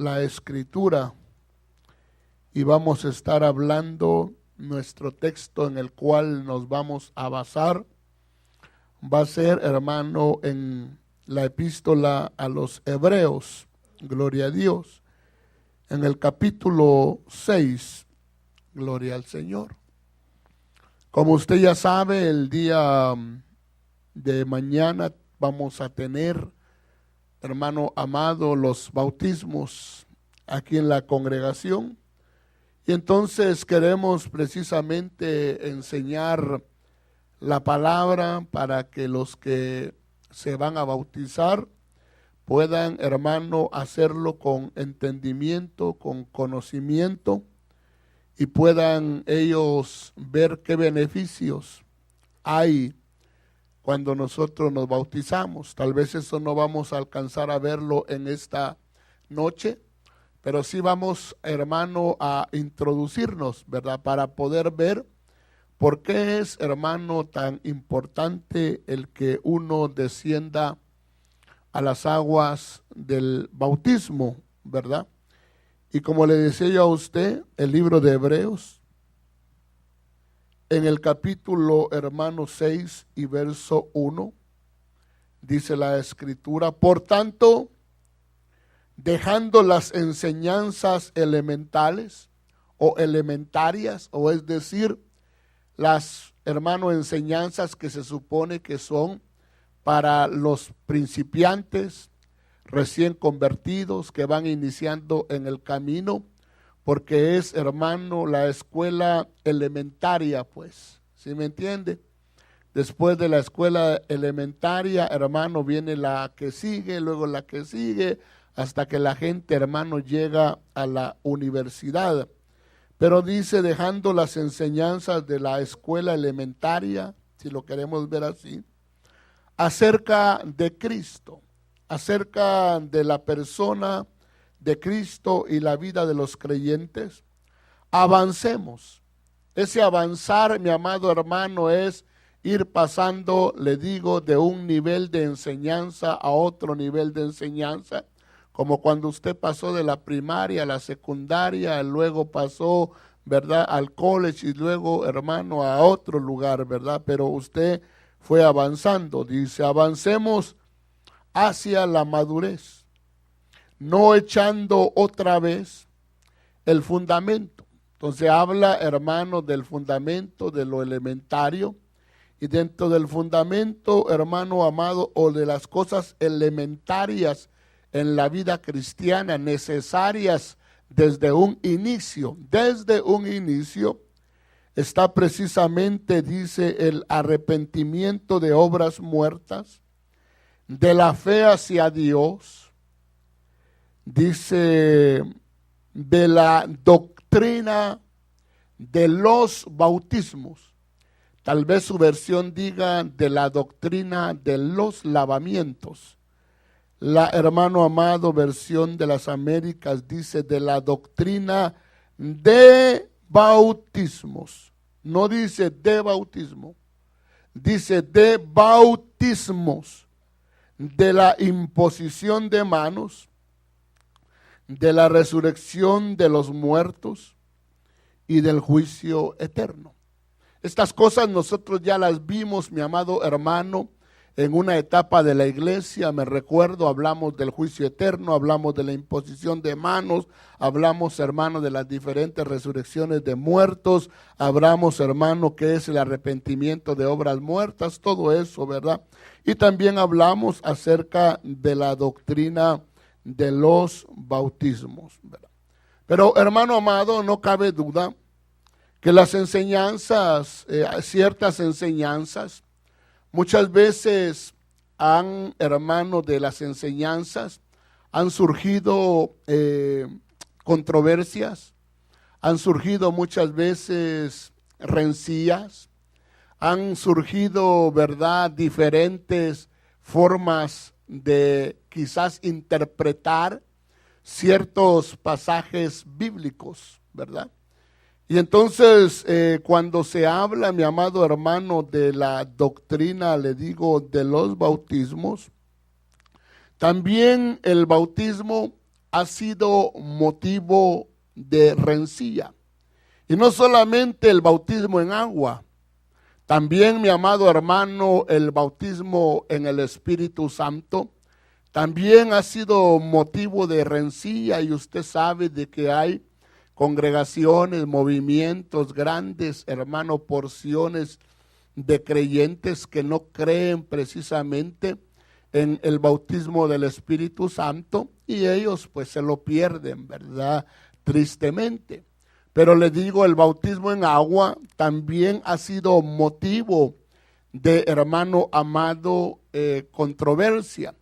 la Escritura y vamos a estar hablando nuestro texto en el cual nos vamos a basar. Va a ser, hermano, en la epístola a los Hebreos, gloria a Dios, en el capítulo 6, gloria al Señor. Como usted ya sabe, el día de mañana vamos a tener, hermano amado, los bautismos aquí en la congregación. Y entonces queremos precisamente enseñar la palabra para que los que se van a bautizar puedan, hermano, hacerlo con entendimiento, con conocimiento, y puedan ellos ver qué beneficios hay cuando nosotros nos bautizamos. Tal vez eso no vamos a alcanzar a verlo en esta noche, pero sí vamos, hermano, a introducirnos, ¿verdad? Para poder ver por qué es, hermano, tan importante el que uno descienda a las aguas del bautismo, ¿verdad? Y como le decía yo a usted, el libro de Hebreos, en el capítulo, hermano, 6 y verso 1, dice la Escritura: por tanto, dejando las enseñanzas elementales o elementarias, o es decir, las, hermano, enseñanzas que se supone que son para los principiantes, recién convertidos, que van iniciando en el camino, porque es, hermano, la escuela elementaria, pues, ¿sí me entiende? Después de la escuela elementaria, hermano, viene la que sigue, luego la que sigue, hasta que la gente, hermano, llega a la universidad. Pero dice, dejando las enseñanzas de la escuela elementaria, si lo queremos ver así, acerca de Cristo, acerca de la persona de Cristo y la vida de los creyentes, avancemos. Ese avanzar, mi amado hermano, es ir pasando, le digo, de un nivel de enseñanza a otro nivel de enseñanza, como cuando usted pasó de la primaria a la secundaria, luego pasó, ¿verdad?, al college y luego, hermano, a otro lugar, ¿verdad? Pero usted fue avanzando. Dice, avancemos hacia la madurez, no echando otra vez el fundamento. Entonces habla, hermano, del fundamento, de lo elementario, y dentro del fundamento, hermano amado, o de las cosas elementarias en la vida cristiana, necesarias desde un inicio, está precisamente, dice, el arrepentimiento de obras muertas, de la fe hacia Dios, dice, de la doctrina de los bautismos. Tal vez su versión diga de la doctrina de los lavamientos. La, hermano amado, versión de las Américas dice de la doctrina de bautismos. No dice de bautismo, dice de bautismos, de la imposición de manos, de la resurrección de los muertos y del juicio eterno. Estas cosas nosotros ya las vimos, mi amado hermano, en una etapa de la iglesia. Me recuerdo, hablamos del juicio eterno, hablamos de la imposición de manos, hablamos, hermano, de las diferentes resurrecciones de muertos, hablamos, hermano, que es el arrepentimiento de obras muertas, todo eso, ¿verdad? Y también hablamos acerca de la doctrina de los bautismos, ¿verdad? Pero, hermano amado, no cabe duda que las enseñanzas, ciertas enseñanzas, muchas veces hermano, de las enseñanzas han surgido controversias, han surgido muchas veces rencillas, han surgido, ¿verdad?, diferentes formas de quizás interpretar ciertos pasajes bíblicos, ¿verdad? Y entonces, cuando se habla, mi amado hermano, de la doctrina, le digo, de los bautismos, también el bautismo ha sido motivo de rencilla. Y no solamente el bautismo en agua, también, mi amado hermano, el bautismo en el Espíritu Santo también ha sido motivo de rencilla, y usted sabe de que hay congregaciones, movimientos grandes, hermano, porciones de creyentes que no creen precisamente en el bautismo del Espíritu Santo, y ellos pues se lo pierden, ¿verdad? Tristemente. Pero le digo, el bautismo en agua también ha sido motivo de, hermano amado, controversia.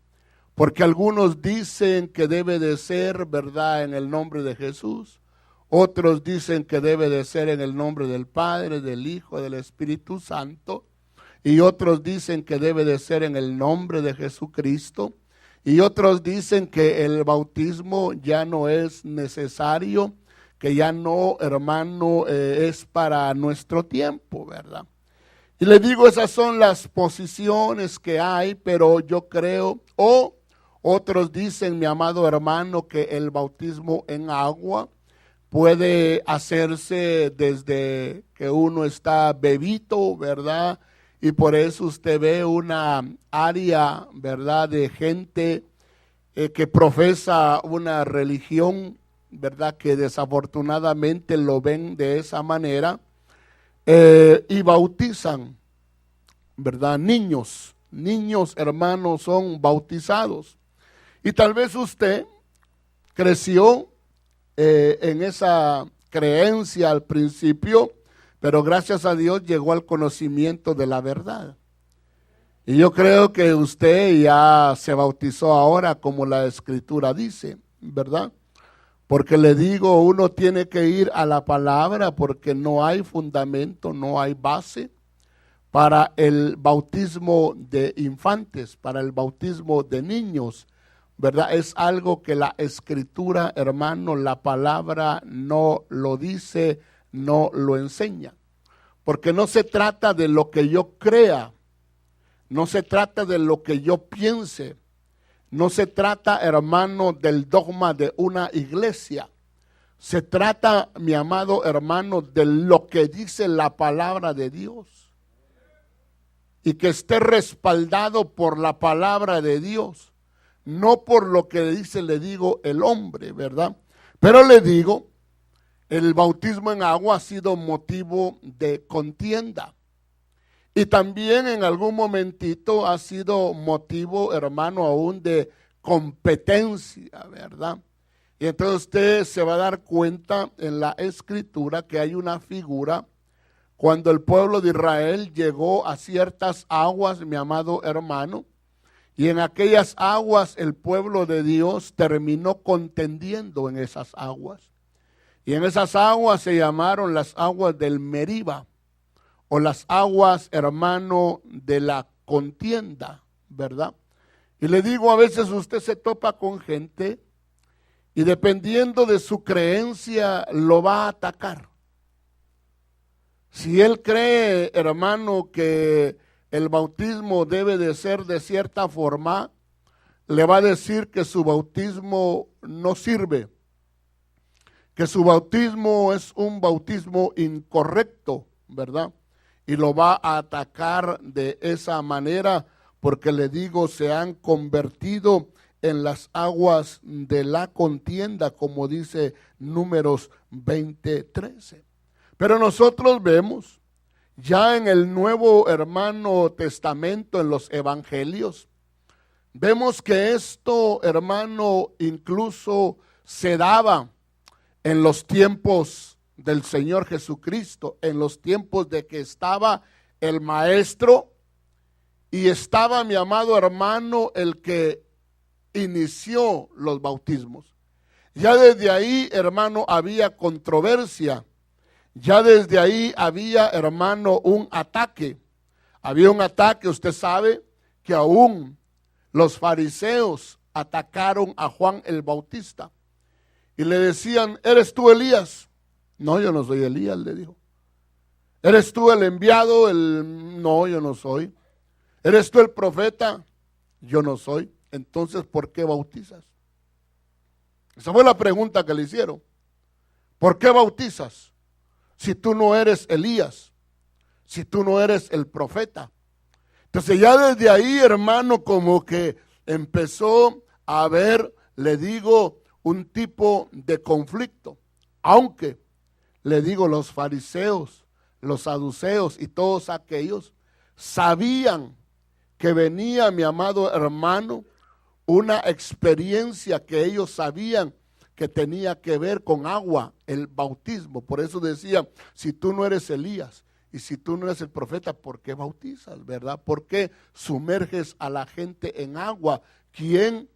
Porque algunos dicen que debe de ser, ¿verdad?, en el nombre de Jesús. Otros dicen que debe de ser en el nombre del Padre, del Hijo, del Espíritu Santo. Y otros dicen que debe de ser en el nombre de Jesucristo. Y otros dicen que el bautismo ya no es necesario, que ya no, hermano, es para nuestro tiempo, ¿verdad? Y le digo, esas son las posiciones que hay, pero yo creo, otros dicen, mi amado hermano, que el bautismo en agua puede hacerse desde que uno está bebito, ¿verdad? Y por eso usted ve una área, ¿verdad?, de gente que profesa una religión, ¿verdad?, que desafortunadamente lo ven de esa manera, y bautizan, ¿verdad? Niños hermanos son bautizados. Y tal vez usted creció en esa creencia al principio, pero gracias a Dios llegó al conocimiento de la verdad. Y yo creo que usted ya se bautizó ahora como la Escritura dice, ¿verdad? Porque le digo, uno tiene que ir a la palabra, porque no hay fundamento, no hay base para el bautismo de infantes, para el bautismo de niños, ¿verdad? Es algo que la Escritura, hermano, la palabra no lo dice, no lo enseña. Porque no se trata de lo que yo crea, no se trata de lo que yo piense, no se trata, hermano, del dogma de una iglesia. Se trata, mi amado hermano, de lo que dice la palabra de Dios. Y que esté respaldado por la palabra de Dios, no por lo que dice, le digo, el hombre, ¿verdad? Pero le digo, el bautismo en agua ha sido motivo de contienda. Y también en algún momentito ha sido motivo, hermano, aún de competencia, ¿verdad? Y entonces usted se va a dar cuenta en la Escritura que hay una figura cuando el pueblo de Israel llegó a ciertas aguas, mi amado hermano, y en aquellas aguas el pueblo de Dios terminó contendiendo en esas aguas. Y en esas aguas se llamaron las aguas del Meriba, o las aguas, hermano, de la contienda, ¿verdad? Y le digo, a veces usted se topa con gente y dependiendo de su creencia lo va a atacar. Si él cree, hermano, que el bautismo debe de ser de cierta forma, le va a decir que su bautismo no sirve, que su bautismo es un bautismo incorrecto, ¿verdad? Y lo va a atacar de esa manera, porque le digo, se han convertido en las aguas de la contienda, como dice Números 20:13. Pero nosotros vemos ya en el Nuevo, hermano, Testamento, en los Evangelios, vemos que esto, hermano, incluso se daba en los tiempos del Señor Jesucristo, en los tiempos de que estaba el maestro y estaba, mi amado hermano, el que inició los bautismos. Ya desde ahí, hermano, había controversia. Ya desde ahí había, hermano, un ataque. Había un ataque, usted sabe, que aún los fariseos atacaron a Juan el Bautista. Y le decían, ¿eres tú Elías? No, yo no soy Elías, le dijo. ¿Eres tú el enviado? No, yo no soy. ¿Eres tú el profeta? Yo no soy. Entonces, ¿por qué bautizas? Esa fue la pregunta que le hicieron. ¿Por qué bautizas si tú no eres Elías? Si tú no eres el profeta. Entonces ya desde ahí, hermano, como que empezó a haber, le digo, un tipo de conflicto. Aunque, le digo, los fariseos, los saduceos y todos aquellos sabían que venía, mi amado hermano, una experiencia que ellos sabían que tenía que ver con agua, el bautismo. Por eso decía, si tú no eres Elías y si tú no eres el profeta, ¿por qué bautizas, verdad? ¿Por qué sumerges a la gente en agua? ¿Quién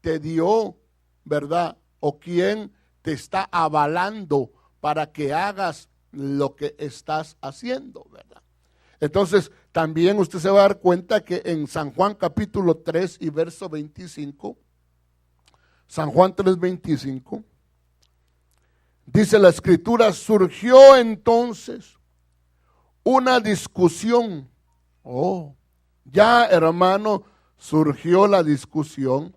te dio, verdad? ¿O quién te está avalando para que hagas lo que estás haciendo, verdad? Entonces, también usted se va a dar cuenta que en San Juan capítulo 3 y verso 25, San Juan 3:25, dice la escritura, surgió entonces una discusión. Ya, hermano, surgió la discusión.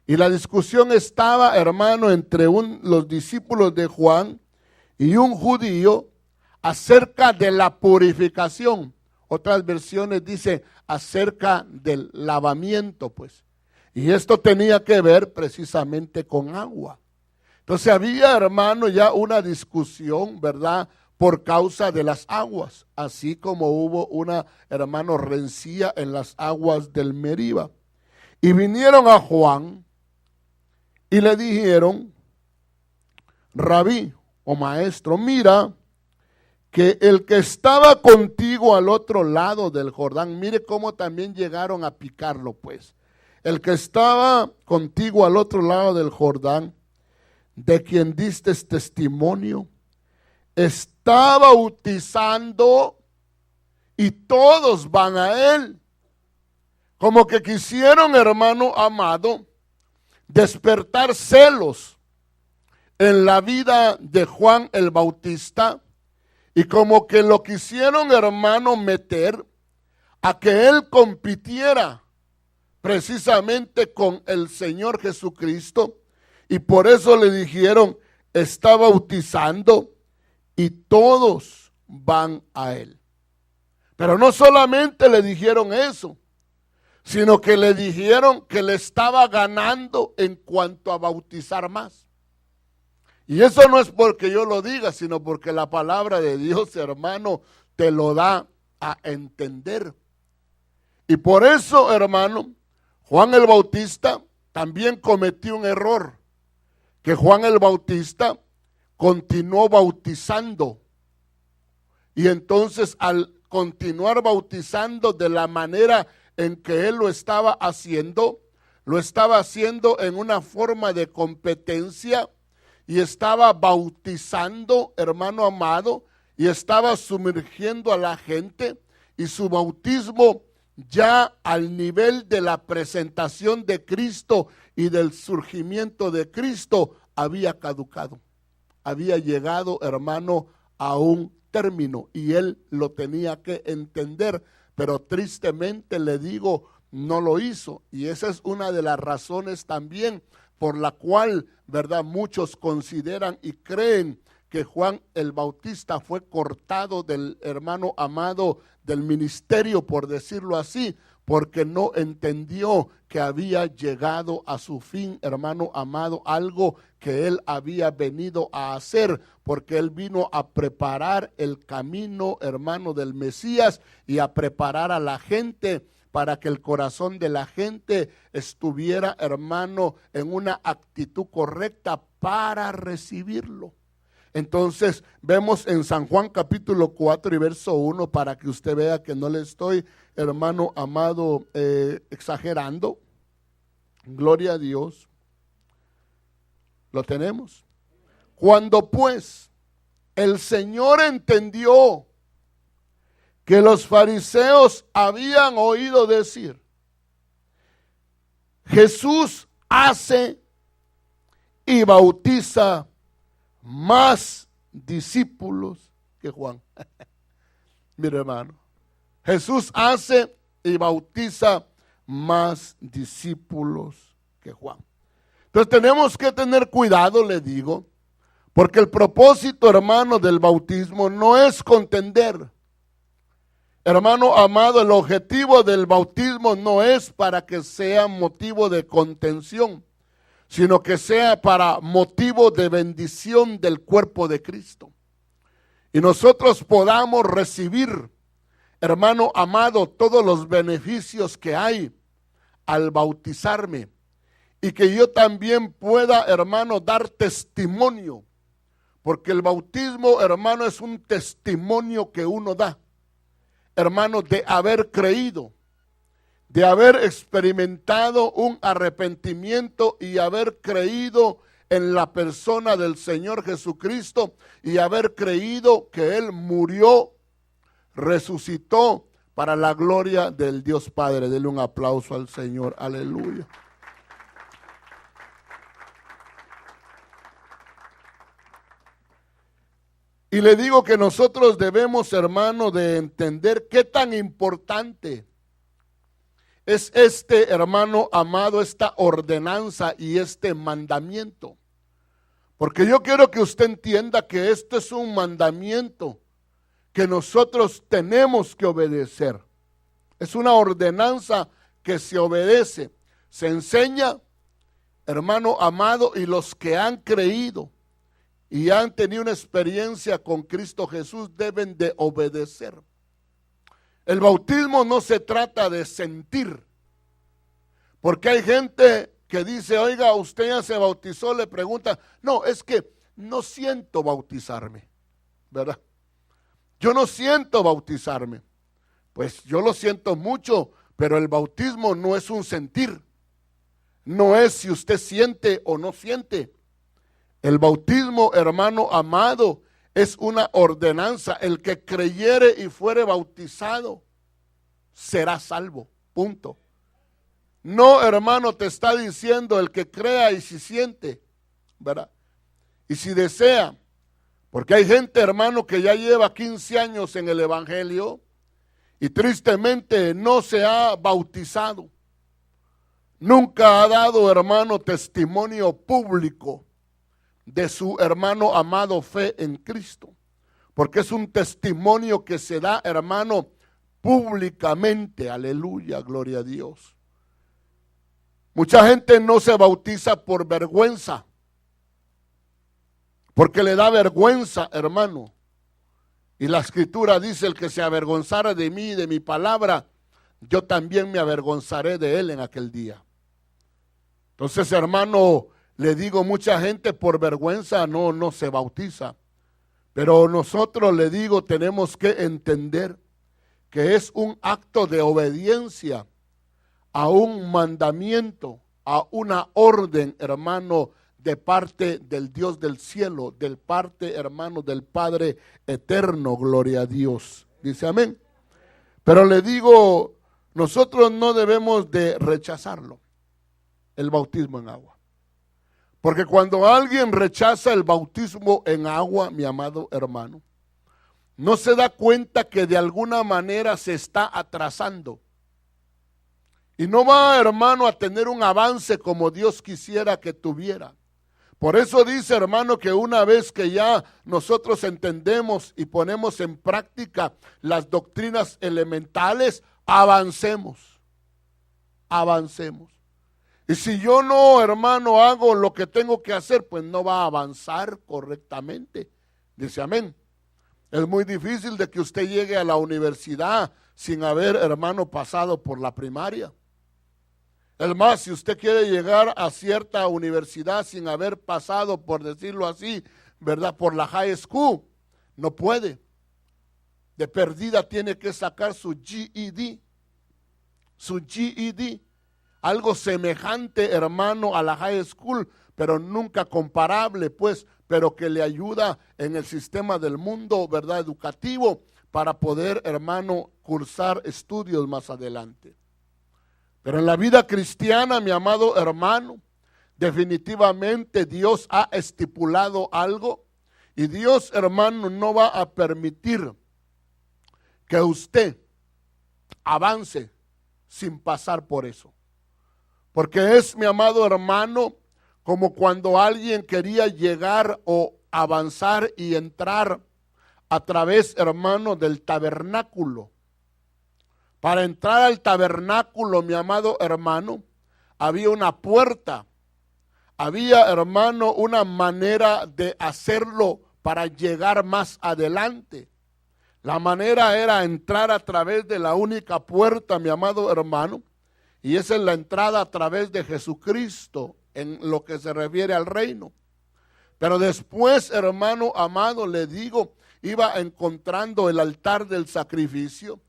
Y la discusión estaba, hermano, entre los discípulos de Juan y un judío acerca de la purificación. Otras versiones dice acerca del lavamiento, pues. Y esto tenía que ver precisamente con agua. Entonces había, hermano, ya una discusión, ¿verdad?, por causa de las aguas, así como hubo una, hermano, rencilla en las aguas del Meriba. Y vinieron a Juan y le dijeron, Rabí o maestro, mira que el que estaba contigo al otro lado del Jordán, mire cómo también llegaron a picarlo, pues. El que estaba contigo al otro lado del Jordán, de quien diste testimonio, está bautizando y todos van a él. Como que quisieron, hermano amado, despertar celos en la vida de Juan el Bautista y como que lo quisieron, hermano, meter a que él compitiera precisamente con el Señor Jesucristo, y por eso le dijeron, está bautizando y todos van a él. Pero no solamente le dijeron eso, sino que le dijeron que le estaba ganando en cuanto a bautizar más. Y eso no es porque yo lo diga, sino porque la palabra de Dios, hermano, te lo da a entender. Y por eso, hermano, Juan el Bautista también cometió un error, que Juan el Bautista continuó bautizando. Y entonces al continuar bautizando de la manera en que él lo estaba haciendo en una forma de competencia y estaba bautizando, hermano amado, y estaba sumergiendo a la gente, y su bautismo ya al nivel de la presentación de Cristo y del surgimiento de Cristo había caducado, había llegado, hermano, a un término, y él lo tenía que entender, pero tristemente le digo, no lo hizo. Y esa es una de las razones también por la cual, ¿verdad?, muchos consideran y creen que Juan el Bautista fue cortado del, hermano amado, del ministerio, por decirlo así, porque no entendió que había llegado a su fin, hermano amado, algo que él había venido a hacer, porque él vino a preparar el camino, hermano, del Mesías, y a preparar a la gente para que el corazón de la gente estuviera, hermano, en una actitud correcta para recibirlo. Entonces vemos en San Juan capítulo 4 y verso 1, para que usted vea que no le estoy, hermano amado, exagerando. Gloria a Dios. ¿Lo tenemos? Cuando pues el Señor entendió que los fariseos habían oído decir, Jesús hace y bautiza más discípulos que Juan. Mire, hermano, Jesús hace y bautiza más discípulos que Juan. Entonces tenemos que tener cuidado, le digo, porque el propósito, hermano, del bautismo no es contender. Hermano amado, el objetivo del bautismo no es para que sea motivo de contención, sino que sea para motivo de bendición del cuerpo de Cristo. Y nosotros podamos recibir, hermano amado, todos los beneficios que hay al bautizarme. Y que yo también pueda, hermano, dar testimonio. Porque el bautismo, hermano, es un testimonio que uno da, hermano, de haber creído, de haber experimentado un arrepentimiento y haber creído en la persona del Señor Jesucristo y haber creído que Él murió, resucitó para la gloria del Dios Padre. Dele un aplauso al Señor, aleluya. Y le digo que nosotros debemos, hermano, de entender qué tan importante es este, hermano amado, esta ordenanza y este mandamiento. Porque yo quiero que usted entienda que esto es un mandamiento que nosotros tenemos que obedecer. Es una ordenanza que se obedece, se enseña, hermano amado, y los que han creído y han tenido una experiencia con Cristo Jesús deben de obedecer. El bautismo no se trata de sentir, porque hay gente que dice, oiga, usted ya se bautizó, le pregunta, no, es que no siento bautizarme, ¿verdad? Yo no siento bautizarme. Pues yo lo siento mucho, pero el bautismo no es un sentir, no es si usted siente o no siente. El bautismo, hermano amado, es una ordenanza. El que creyere y fuere bautizado será salvo, punto. No, hermano, te está diciendo el que crea y si siente, ¿verdad? Y si desea, porque hay gente, hermano, que ya lleva 15 años en el evangelio y tristemente no se ha bautizado. Nunca ha dado, hermano, testimonio público de su, hermano amado, fe en Cristo. Porque es un testimonio que se da, hermano, públicamente. Aleluya, gloria a Dios. Mucha gente no se bautiza por vergüenza. Porque le da vergüenza, hermano. Y la escritura dice, el que se avergonzara de mí y de mi palabra, yo también me avergonzaré de él en aquel día. Entonces, hermano, le digo, mucha gente por vergüenza no se bautiza. Pero nosotros, le digo, tenemos que entender que es un acto de obediencia a un mandamiento, a una orden, hermano, de parte del Dios del cielo, del parte, hermano, del Padre eterno, gloria a Dios. Dice amén. Pero le digo, nosotros no debemos de rechazarlo, el bautismo en agua. Porque cuando alguien rechaza el bautismo en agua, mi amado hermano, no se da cuenta que de alguna manera se está atrasando. Y no va, hermano, a tener un avance como Dios quisiera que tuviera. Por eso dice, hermano, que una vez que ya nosotros entendemos y ponemos en práctica las doctrinas elementales, avancemos. Avancemos. Y si yo no, hermano, hago lo que tengo que hacer, pues no va a avanzar correctamente. Dice amén. Es muy difícil de que usted llegue a la universidad sin haber, hermano, pasado por la primaria. Es más, si usted quiere llegar a cierta universidad sin haber pasado, por decirlo así, ¿verdad?, por la high school, no puede. De perdida tiene que sacar su GED. Su GED. Algo semejante, hermano, a la high school, pero nunca comparable, pues, pero que le ayuda en el sistema del mundo, ¿verdad?, educativo, para poder, hermano, cursar estudios más adelante. Pero en la vida cristiana, mi amado hermano, definitivamente Dios ha estipulado algo y Dios, hermano, no va a permitir que usted avance sin pasar por eso. Porque es, mi amado hermano, como cuando alguien quería llegar o avanzar y entrar a través, hermano, del tabernáculo. Para entrar al tabernáculo, mi amado hermano, había una puerta. Había, hermano, una manera de hacerlo para llegar más adelante. La manera era entrar a través de la única puerta, mi amado hermano, y esa es la entrada a través de Jesucristo en lo que se refiere al reino. Pero después, hermano amado, le digo, iba encontrando el altar del sacrificio.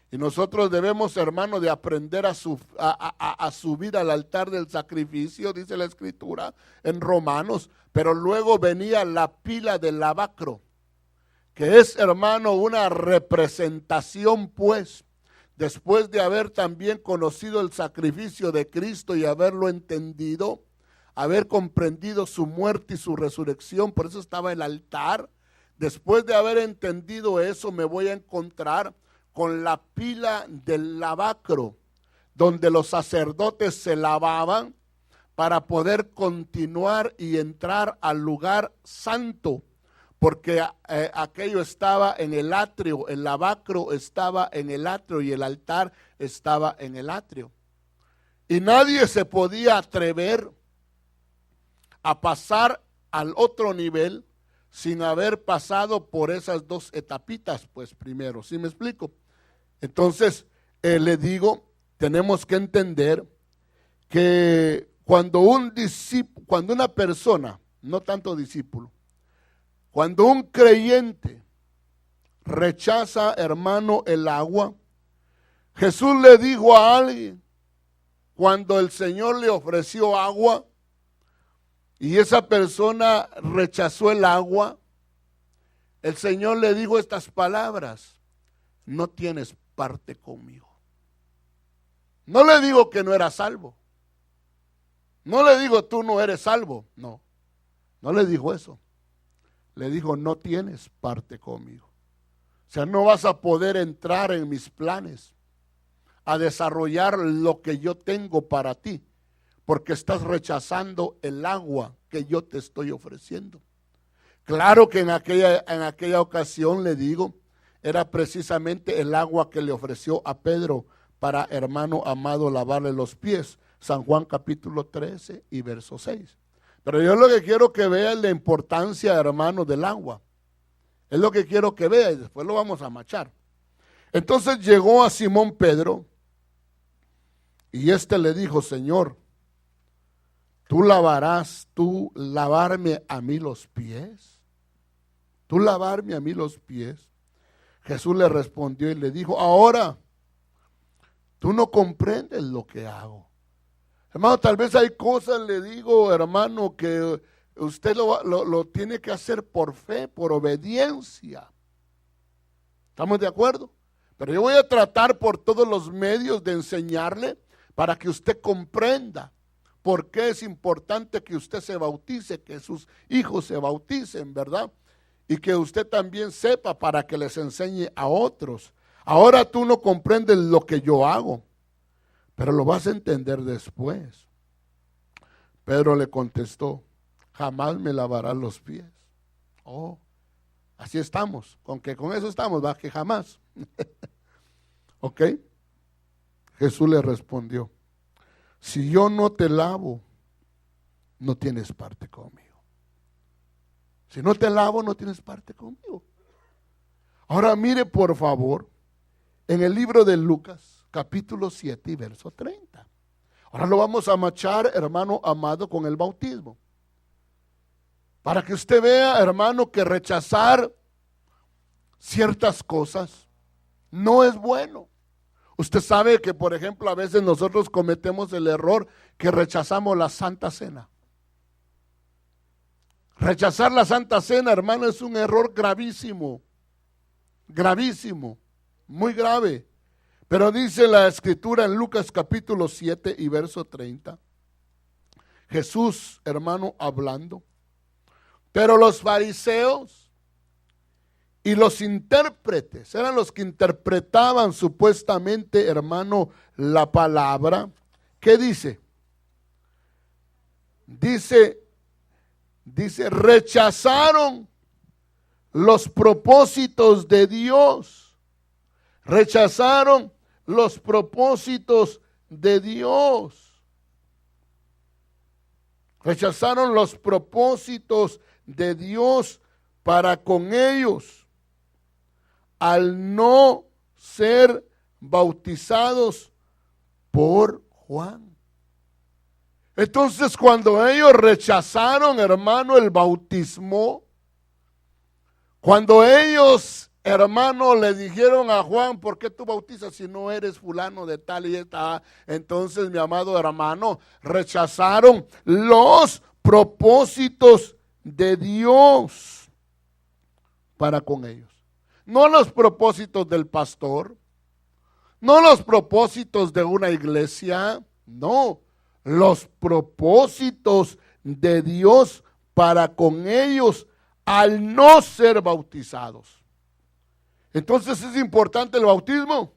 Y nosotros debemos, hermano, de aprender a subir al altar del sacrificio, dice la Escritura en Romanos. Pero luego venía la pila del lavacro, que es, hermano, una representación, pues, después de haber también conocido el sacrificio de Cristo y haberlo entendido, haber comprendido su muerte y su resurrección, por eso estaba el altar. Después de haber entendido eso, me voy a encontrar con la pila del lavacro, donde los sacerdotes se lavaban para poder continuar y entrar al lugar santo, porque aquello estaba en el atrio, el lavacro estaba en el atrio y el altar estaba en el atrio. Y nadie se podía atrever a pasar al otro nivel sin haber pasado por esas dos etapitas, pues primero, ¿sí me explico? Entonces, le digo, tenemos que entender que cuando una persona, no tanto discípulo, cuando un creyente rechaza, hermano, el agua, Jesús le dijo a alguien, cuando el Señor le ofreció agua, y esa persona rechazó el agua, el Señor le dijo estas palabras: no tienes parte conmigo. No le digo que no era salvo. No le digo tú no eres salvo. No, no le dijo eso. Le dijo no tienes parte conmigo. O sea, no vas a poder entrar en mis planes, a desarrollar lo que yo tengo para ti, porque estás rechazando el agua que yo te estoy ofreciendo. Claro que en aquella ocasión, le digo, era precisamente el agua que le ofreció a Pedro para, hermano amado, lavarle los pies. San Juan capítulo 13 y verso 6. Pero yo lo que quiero que vea es la importancia, hermano, del agua. Es lo que quiero que vea y después lo vamos a machar. Entonces llegó a Simón Pedro y éste le dijo: Señor, ¿tú lavarme a mí los pies? ¿Tú lavarme a mí los pies? Jesús le respondió y le dijo: ahora tú no comprendes lo que hago. Hermano, tal vez hay cosas, le digo, hermano, que usted lo tiene que hacer por fe, por obediencia. ¿Estamos de acuerdo? Pero yo voy a tratar por todos los medios de enseñarle para que usted comprenda por qué es importante que usted se bautice, que sus hijos se bauticen, ¿verdad? Y que usted también sepa para que les enseñe a otros. Ahora tú no comprendes lo que yo hago, pero lo vas a entender después. Pedro le contestó: jamás me lavarás los pies. Oh, así estamos, con eso estamos, va, que jamás. ¿Ok? Jesús le respondió: si yo no te lavo, no tienes parte conmigo. Si no te lavo, no tienes parte conmigo. Ahora mire, por favor, en el libro de Lucas, capítulo 7 y verso 30. Ahora lo vamos a machar, hermano amado, con el bautismo. Para que usted vea, hermano, que rechazar ciertas cosas no es bueno. Usted sabe que, por ejemplo, a veces nosotros cometemos el error que rechazamos la Santa Cena. Rechazar la Santa Cena, hermano, es un error gravísimo. Gravísimo, muy grave. Pero dice la Escritura en Lucas capítulo 7 y verso 30. Jesús, hermano, hablando. Pero los fariseos y los intérpretes eran los que interpretaban supuestamente, hermano, la palabra. ¿Qué dice? dice, rechazaron los propósitos de Dios. Rechazaron los propósitos de Dios. Rechazaron los propósitos de Dios para con ellos, al no ser bautizados por Juan. Entonces, cuando ellos rechazaron, hermano, el bautismo, cuando ellos, hermano, le dijeron a Juan, ¿por qué tú bautizas si no eres fulano de tal y tal? Entonces, mi amado hermano, rechazaron los propósitos de Dios para con ellos. No los propósitos del pastor, no los propósitos de una iglesia, no, los propósitos de Dios para con ellos al no ser bautizados. Entonces, ¿es importante el bautismo?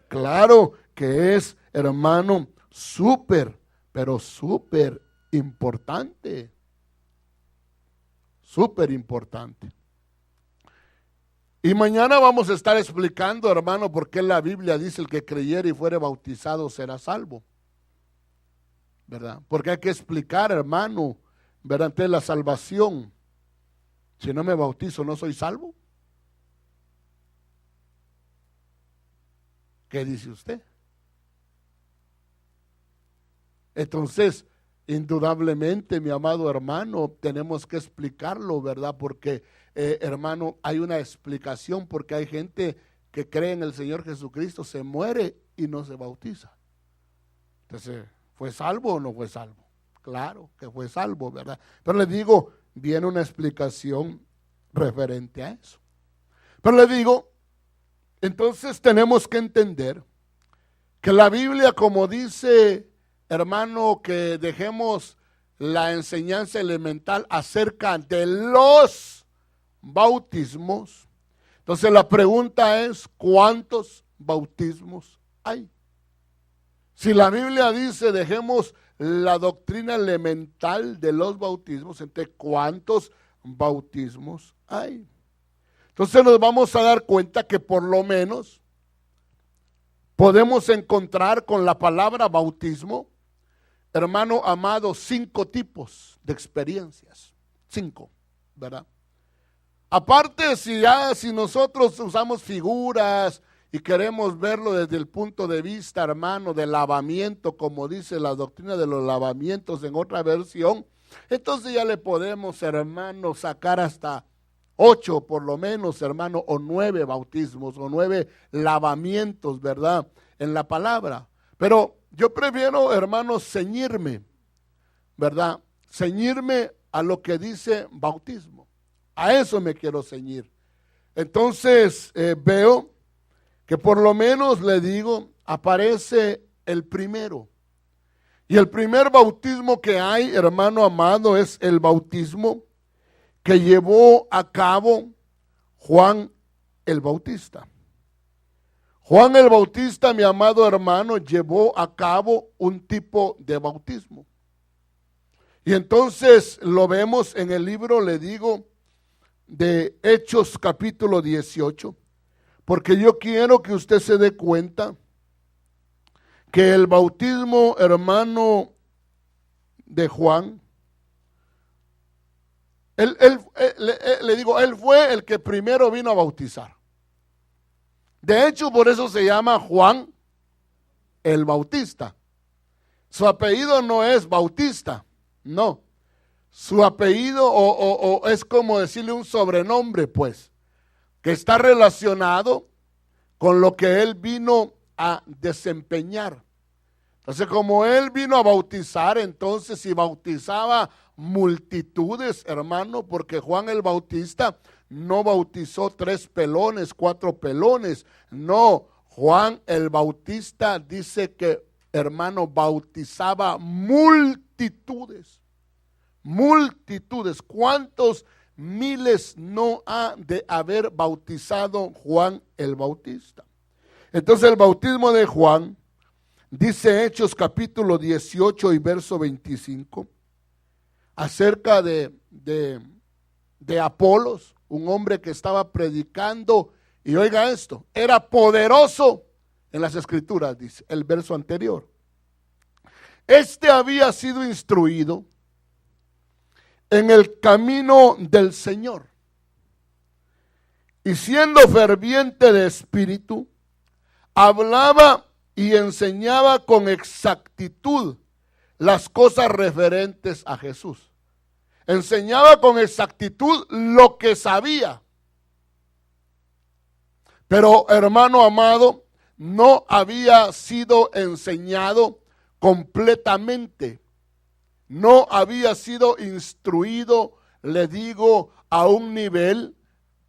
Claro que es, hermano, súper, pero súper importante. Súper importante. Y mañana vamos a estar explicando, hermano, por qué la Biblia dice el que creyere y fuere bautizado será salvo. ¿Verdad? Porque hay que explicar, hermano, ¿verdad? Ante la salvación. Si no me bautizo, ¿no soy salvo? ¿Qué dice usted? Entonces, indudablemente, mi amado hermano, tenemos que explicarlo, ¿verdad? Porque, hermano, hay una explicación, porque hay gente que cree en el Señor Jesucristo, se muere y no se bautiza. Entonces, ¿fue salvo o no fue salvo? Claro que fue salvo, ¿verdad? Pero le digo, viene una explicación referente a eso. Pero le digo, entonces tenemos que entender que la Biblia, como dice, hermano, que dejemos la enseñanza elemental acerca de los bautismos. Entonces la pregunta es, ¿cuántos bautismos hay? Si la Biblia dice, dejemos la doctrina elemental de los bautismos, entonces, ¿cuántos bautismos hay? Entonces nos vamos a dar cuenta que por lo menos podemos encontrar con la palabra bautismo, hermano amado, 5 tipos de experiencias. 5, ¿verdad? Aparte, si nosotros usamos figuras y queremos verlo desde el punto de vista, hermano, del lavamiento, como dice la doctrina de los lavamientos en otra versión, entonces ya le podemos, hermano, sacar hasta 8 por lo menos, hermano, o 9 bautismos, o 9 lavamientos, ¿verdad? En la palabra. Pero yo prefiero, hermano, ceñirme, ¿verdad? Ceñirme a lo que dice bautismo. A eso me quiero ceñir. Entonces, veo que por lo menos, le digo, aparece el primero. Y el primer bautismo que hay, hermano amado, es el bautismo que llevó a cabo Juan el Bautista. Juan el Bautista, mi amado hermano, llevó a cabo un tipo de bautismo. Y entonces lo vemos en el libro, le digo, de Hechos capítulo 18, porque yo quiero que usted se dé cuenta que el bautismo, hermano, de Juan, él fue el que primero vino a bautizar. De hecho, por eso se llama Juan el Bautista. Su apellido no es Bautista, no. Su apellido o es como decirle un sobrenombre, pues, que está relacionado con lo que él vino a desempeñar. Entonces, como él vino a bautizar, entonces si bautizaba multitudes, hermano, porque Juan el Bautista no bautizó 3 pelones, 4 pelones, no, Juan el Bautista dice que, hermano, bautizaba multitudes, multitudes. ¿Cuántos miles no ha de haber bautizado Juan el Bautista? Entonces el bautismo de Juan, dice Hechos capítulo 18 y verso 25, acerca de Apolos, un hombre que estaba predicando, y oiga esto, era poderoso en las escrituras, dice el verso anterior. Este había sido instruido en el camino del Señor, y siendo ferviente de espíritu, hablaba y enseñaba con exactitud las cosas referentes a Jesús. Enseñaba con exactitud lo que sabía. Pero, hermano amado, no había sido enseñado completamente. No había sido instruido, le digo, a un nivel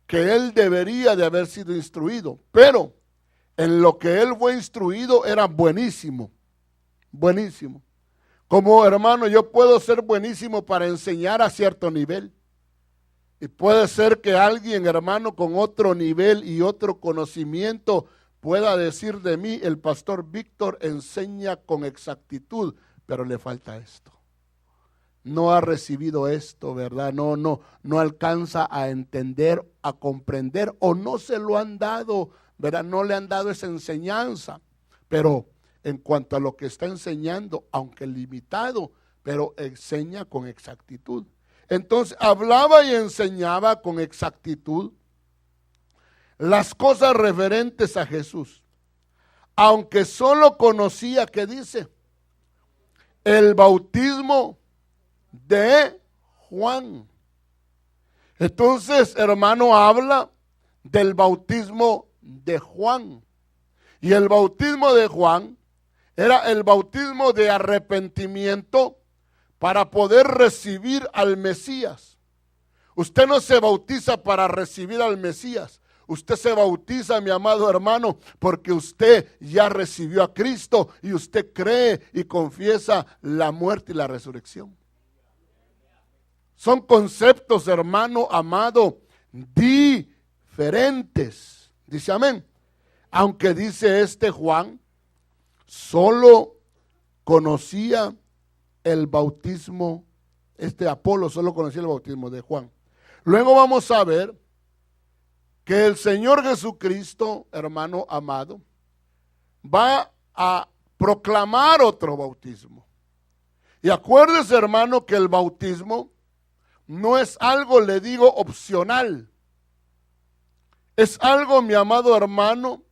que él debería de haber sido instruido. Pero en lo que él fue instruido era buenísimo, buenísimo. Como hermano, yo puedo ser buenísimo para enseñar a cierto nivel. Y puede ser que alguien, hermano, con otro nivel y otro conocimiento pueda decir de mí, el pastor Víctor enseña con exactitud, pero le falta esto. No ha recibido esto, ¿verdad? No alcanza a entender, a comprender, o no se lo han dado, ¿verdad? No le han dado esa enseñanza. Pero en cuanto a lo que está enseñando, aunque limitado, pero enseña con exactitud. Entonces hablaba y enseñaba con exactitud las cosas referentes a Jesús, aunque solo conocía, ¿qué dice? El bautismo de Juan. Entonces, hermano, habla del bautismo de Juan. Y el bautismo de Juan era el bautismo de arrepentimiento para poder recibir al Mesías. Usted no se bautiza para recibir al Mesías. Usted se bautiza, mi amado hermano, porque usted ya recibió a Cristo y usted cree y confiesa la muerte y la resurrección. Son conceptos, hermano amado, diferentes. Dice amén. Aunque dice este Juan, solo conocía el bautismo, este Apolo solo conocía el bautismo de Juan. Luego vamos a ver que el Señor Jesucristo, hermano amado, va a proclamar otro bautismo. Y acuérdese, hermano, que el bautismo no es algo, le digo, opcional. Es algo, mi amado hermano,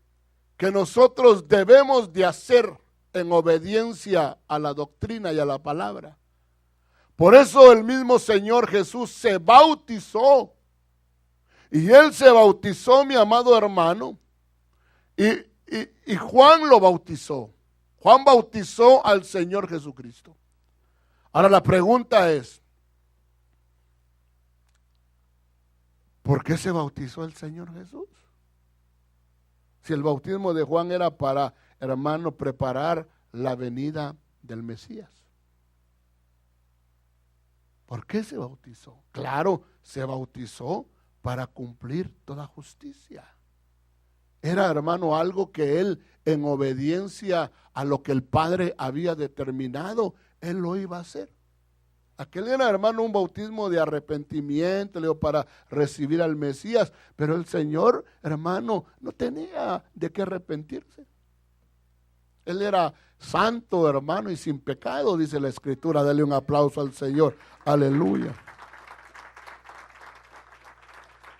que nosotros debemos de hacer en obediencia a la doctrina y a la palabra. Por eso el mismo Señor Jesús se bautizó. Y él se bautizó, mi amado hermano, y Juan lo bautizó. Juan bautizó al Señor Jesucristo. Ahora la pregunta es, ¿por qué se bautizó el Señor Jesús? Si el bautismo de Juan era para, hermano, preparar la venida del Mesías. ¿Por qué se bautizó? Claro, se bautizó para cumplir toda justicia. Era, hermano, algo que él, en obediencia a lo que el Padre había determinado, él lo iba a hacer. Aquel era, hermano, un bautismo de arrepentimiento, para recibir al Mesías, pero el Señor, hermano, no tenía de qué arrepentirse. Él era santo, hermano, y sin pecado, dice la Escritura. Dale un aplauso al Señor. Aleluya.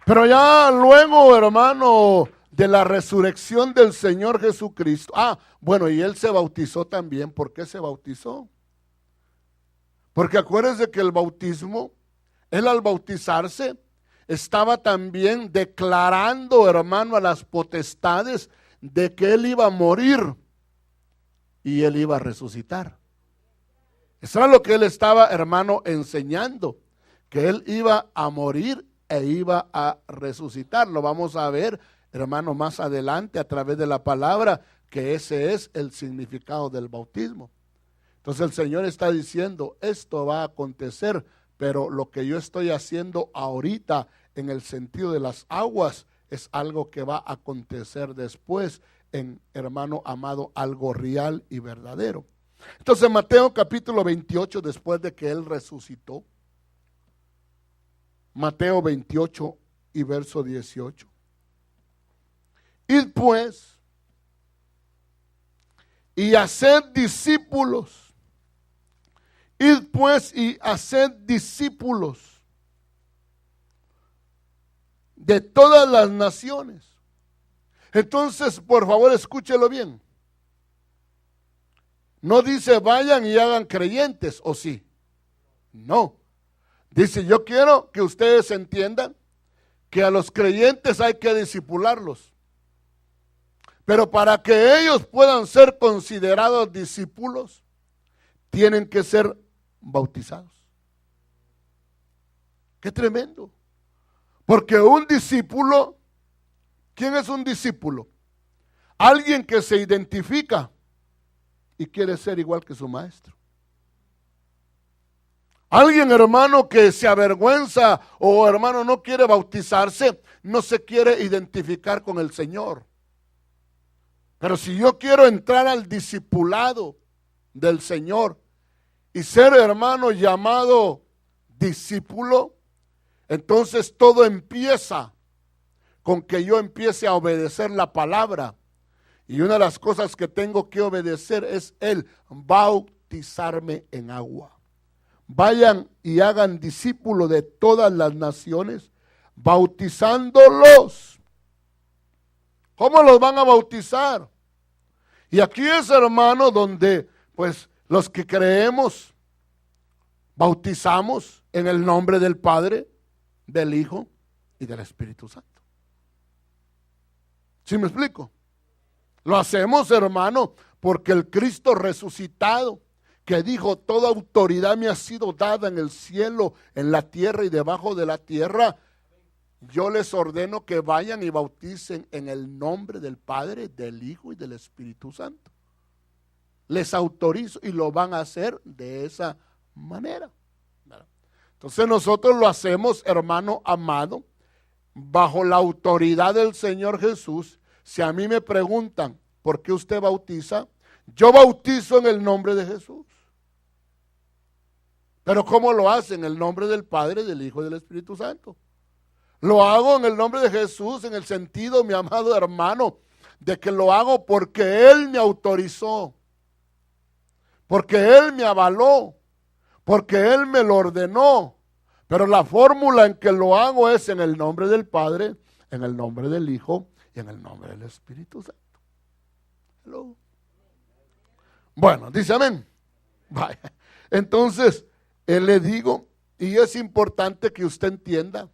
Pero ya luego, hermano, de la resurrección del Señor Jesucristo. Bueno, y él se bautizó también. ¿Por qué se bautizó? Porque acuérdense que el bautismo, él al bautizarse, estaba también declarando, hermano, a las potestades de que él iba a morir y él iba a resucitar. Eso era lo que él estaba, hermano, enseñando, que él iba a morir e iba a resucitar. Lo vamos a ver, hermano, más adelante a través de la palabra, que ese es el significado del bautismo. Entonces el Señor está diciendo, esto va a acontecer, pero lo que yo estoy haciendo ahorita en el sentido de las aguas es algo que va a acontecer después en, hermano amado, algo real y verdadero. Entonces Mateo capítulo 28, después de que él resucitó, Mateo 28 y verso 18. Id pues y haced discípulos. Id pues y haced discípulos de todas las naciones. Entonces, por favor, escúchelo bien. No dice vayan y hagan creyentes, ¿o sí? No. Dice, yo quiero que ustedes entiendan que a los creyentes hay que discipularlos. Pero para que ellos puedan ser considerados discípulos, tienen que ser bautizados. ¡Qué tremendo! Porque un discípulo, ¿quién es un discípulo? Alguien que se identifica y quiere ser igual que su maestro. Alguien, hermano, que se avergüenza o, hermano, no quiere bautizarse, no se quiere identificar con el Señor. Pero si yo quiero entrar al discipulado del Señor y ser, hermano, llamado discípulo, entonces todo empieza con que yo empiece a obedecer la palabra. Y una de las cosas que tengo que obedecer es el bautizarme en agua. Vayan y hagan discípulos de todas las naciones, bautizándolos. ¿Cómo los van a bautizar? Y aquí es, hermano, donde pues los que creemos bautizamos en el nombre del Padre, del Hijo y del Espíritu Santo. ¿Sí me explico? Lo hacemos, hermano, porque el Cristo resucitado, que dijo, toda autoridad me ha sido dada en el cielo, en la tierra y debajo de la tierra, yo les ordeno que vayan y bauticen en el nombre del Padre, del Hijo y del Espíritu Santo. Les autorizo y lo van a hacer de esa manera. Entonces nosotros lo hacemos, hermano amado, bajo la autoridad del Señor Jesús. Si a mí me preguntan, ¿por qué usted bautiza? Yo bautizo en el nombre de Jesús. Pero ¿cómo lo hace? En el nombre del Padre, del Hijo y del Espíritu Santo. Lo hago en el nombre de Jesús, en el sentido, mi amado hermano, de que lo hago porque Él me autorizó, porque Él me avaló, porque Él me lo ordenó. Pero la fórmula en que lo hago es en el nombre del Padre, en el nombre del Hijo y en el nombre del Espíritu Santo. Hello. Bueno, dice amén. Vaya. Entonces, le digo, y es importante que usted entienda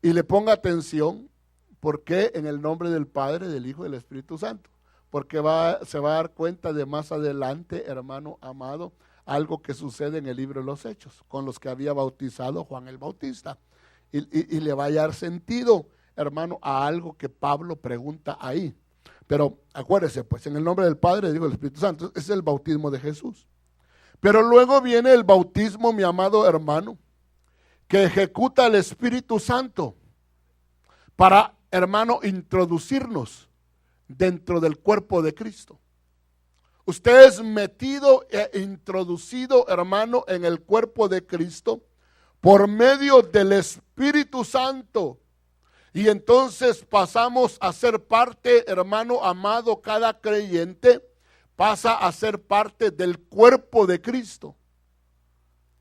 y le ponga atención, ¿por qué en el nombre del Padre, del Hijo y del Espíritu Santo? Porque se va a dar cuenta de más adelante, hermano amado, algo que sucede en el libro de los Hechos, con los que había bautizado Juan el Bautista. Y le va a dar sentido, hermano, a algo que Pablo pregunta ahí. Pero acuérdese, pues, en el nombre del Padre, del Hijo y del Espíritu Santo, ese es el bautismo de Jesús. Pero luego viene el bautismo, mi amado hermano, que ejecuta el Espíritu Santo para, hermano, introducirnos dentro del cuerpo de Cristo. Usted es metido e introducido, hermano, en el cuerpo de Cristo por medio del Espíritu Santo. Y entonces pasamos a ser parte, hermano amado, cada creyente pasa a ser parte del cuerpo de Cristo.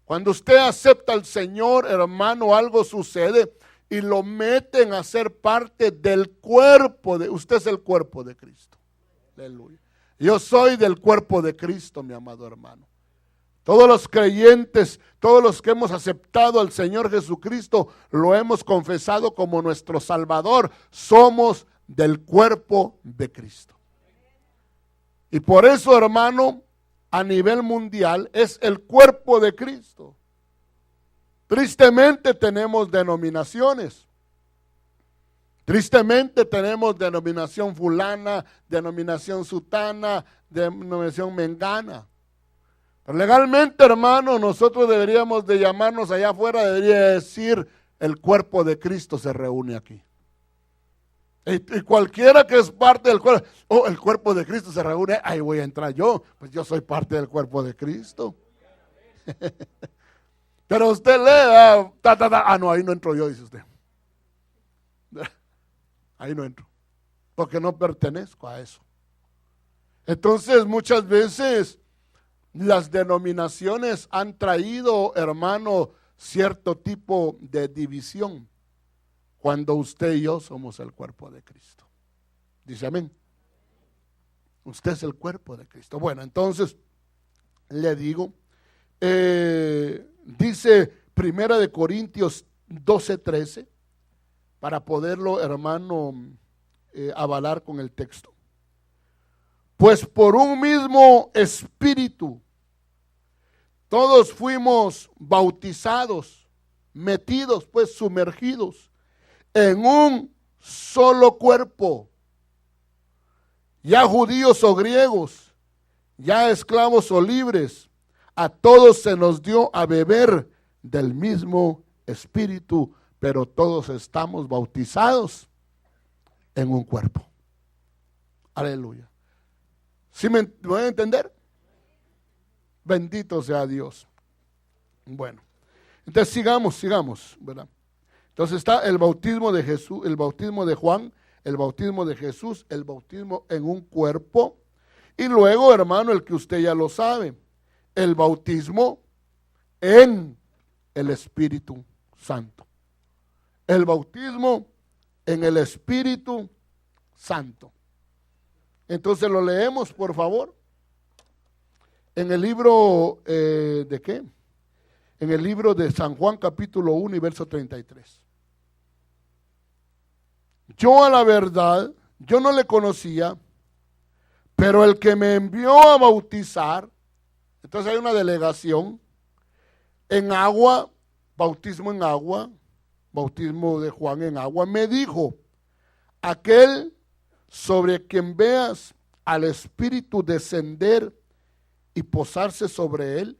Cuando usted acepta al Señor, hermano, algo sucede y lo meten a ser parte del cuerpo de, usted es el cuerpo de Cristo. Aleluya. Yo soy del cuerpo de Cristo, mi amado hermano. Todos los creyentes, todos los que hemos aceptado al Señor Jesucristo, lo hemos confesado como nuestro Salvador. Somos del cuerpo de Cristo. Y por eso, hermano, a nivel mundial es el cuerpo de Cristo. Tristemente tenemos denominaciones. Tristemente tenemos denominación fulana, denominación sutana, denominación mengana. Pero legalmente, hermano, nosotros deberíamos de llamarnos allá afuera, debería decir, el cuerpo de Cristo se reúne aquí. Y cualquiera que es parte del cuerpo, el cuerpo de Cristo se reúne, ahí voy a entrar yo, pues yo soy parte del cuerpo de Cristo. Pero usted lee, no, ahí no entro yo, dice usted. Ahí no entro, porque no pertenezco a eso. Entonces, muchas veces las denominaciones han traído, hermano, cierto tipo de división, cuando usted y yo somos el cuerpo de Cristo. Dice amén. Usted es el cuerpo de Cristo. Bueno, entonces, le digo, dice 1 Corintios 12:13, para poderlo, hermano, avalar con el texto. Pues por un mismo espíritu todos fuimos bautizados, metidos, pues sumergidos en un solo cuerpo, ya judíos o griegos, ya esclavos o libres, a todos se nos dio a beber del mismo espíritu, pero todos estamos bautizados en un cuerpo. Aleluya. ¿Sí me voy a entender? Bendito sea Dios. Bueno, entonces sigamos, ¿verdad? Entonces está el bautismo de Jesús, el bautismo de Juan, el bautismo de Jesús, el bautismo en un cuerpo. Y luego, hermano, el que usted ya lo sabe, el bautismo en el Espíritu Santo. El bautismo en el Espíritu Santo. Entonces lo leemos, por favor. En el libro ¿de qué? En el libro de San Juan, capítulo 1 y verso 33. Yo a la verdad, yo no le conocía, pero el que me envió a bautizar, entonces hay una delegación en agua, bautismo en agua, bautismo de Juan en agua, me dijo, aquel sobre quien veas al Espíritu descender y posarse sobre él,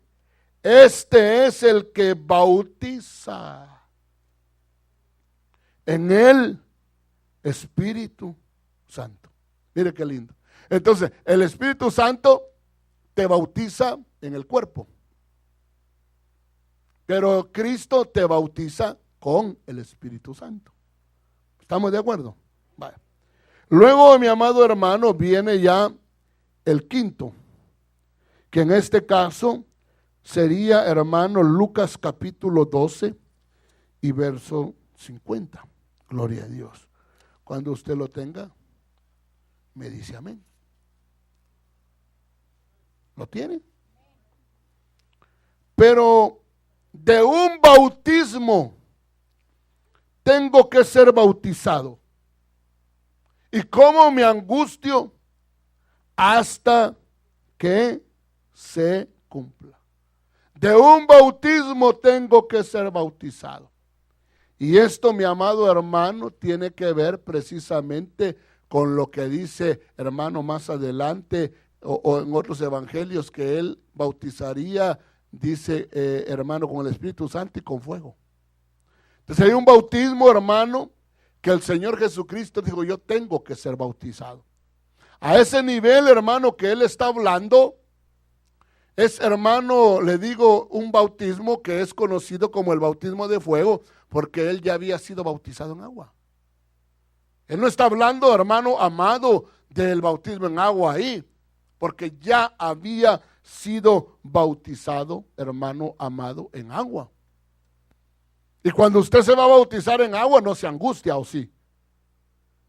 este es el que bautiza en el Espíritu Santo. Mire qué lindo. Entonces, el Espíritu Santo te bautiza en el cuerpo, pero Cristo te bautiza con el Espíritu Santo. ¿Estamos de acuerdo? Vale. Luego, mi amado hermano, viene ya el quinto, que en este caso sería, hermano, Lucas capítulo 12 y verso 50. Gloria a Dios. Cuando usted lo tenga, me dice amén. ¿Lo tiene? Pero de un bautismo tengo que ser bautizado. ¿Y cómo me angustio? Hasta que se cumpla. De un bautismo tengo que ser bautizado. Y esto, mi amado hermano, tiene que ver precisamente con lo que dice, hermano, más adelante, o en otros evangelios, que él bautizaría, dice, hermano, con el Espíritu Santo y con fuego. Entonces hay un bautismo, hermano, que el Señor Jesucristo dijo, yo tengo que ser bautizado. A ese nivel, hermano, que él está hablando, es, hermano, le digo, un bautismo que es conocido como el bautismo de fuego, porque él ya había sido bautizado en agua. Él no está hablando, hermano amado, del bautismo en agua ahí, porque ya había sido bautizado, hermano amado, en agua. Y cuando usted se va a bautizar en agua, no se angustia, ¿o sí?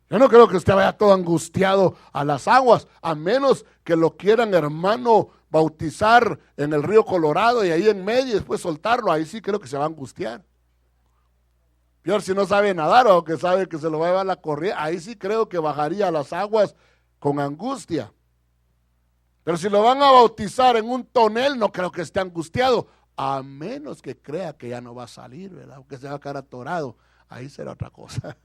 Yo no creo que usted vaya todo angustiado a las aguas, a menos que lo quieran, hermano, bautizar en el río Colorado y ahí en medio y después soltarlo. Ahí sí creo que se va a angustiar. Peor si no sabe nadar o que sabe que se lo va a llevar la corriente. Ahí sí creo que bajaría a las aguas con angustia. Pero si lo van a bautizar en un tonel, no creo que esté angustiado. A menos que crea que ya no va a salir, ¿verdad? O que se va a quedar atorado. Ahí será otra cosa.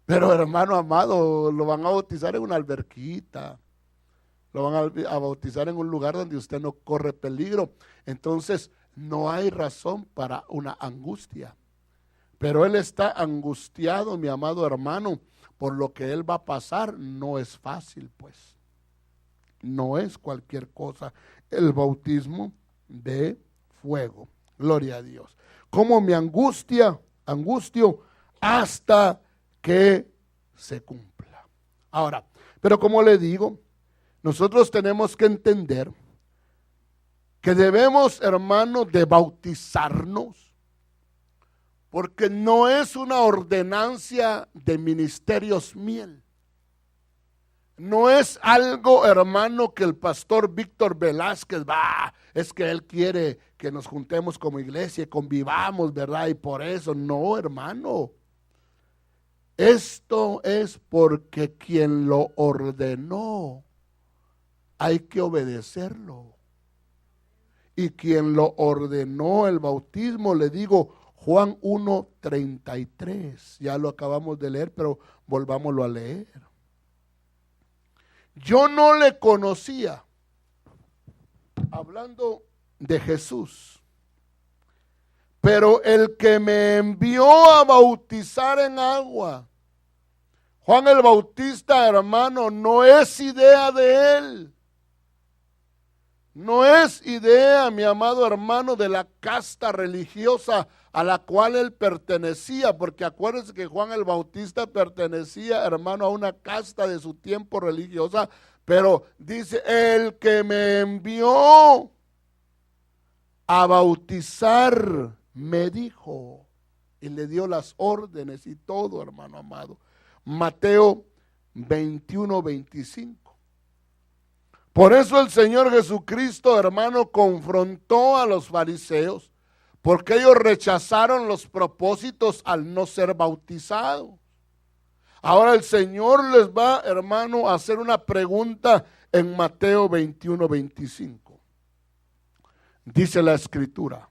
Pero hermano amado, lo van a bautizar en una alberquita. Lo van a bautizar en un lugar donde usted no corre peligro. Entonces, no hay razón para una angustia. Pero él está angustiado, mi amado hermano, por lo que él va a pasar. No es fácil, pues. No es cualquier cosa. El bautismo de fuego. Gloria a Dios. Como me angustio hasta que se cumpla. Ahora, pero como le digo, nosotros tenemos que entender que debemos, hermanos, de bautizarnos, porque no es una ordenancia de ministerios miel. No es algo, hermano, que el pastor Víctor Velázquez es que él quiere que nos juntemos como iglesia y convivamos, ¿verdad? Y por eso, no, hermano. Esto es porque quien lo ordenó, hay que obedecerlo. Y quien lo ordenó el bautismo, le digo, Juan 1:33. Ya lo acabamos de leer, pero volvámoslo a leer. Yo no le conocía, hablando de Jesús, pero el que me envió a bautizar en agua, Juan el Bautista, hermano, no es idea de él. No es idea, mi amado hermano, de la casta religiosa a la cual él pertenecía, porque acuérdense que Juan el Bautista pertenecía, hermano, a una casta de su tiempo religiosa, pero dice, el que me envió a bautizar me dijo, y le dio las órdenes y todo, hermano amado. Mateo 21:25. Por eso el Señor Jesucristo, hermano, confrontó a los fariseos, porque ellos rechazaron los propósitos al no ser bautizados. Ahora el Señor les va, hermano, a hacer una pregunta en Mateo 21:25. Dice la Escritura,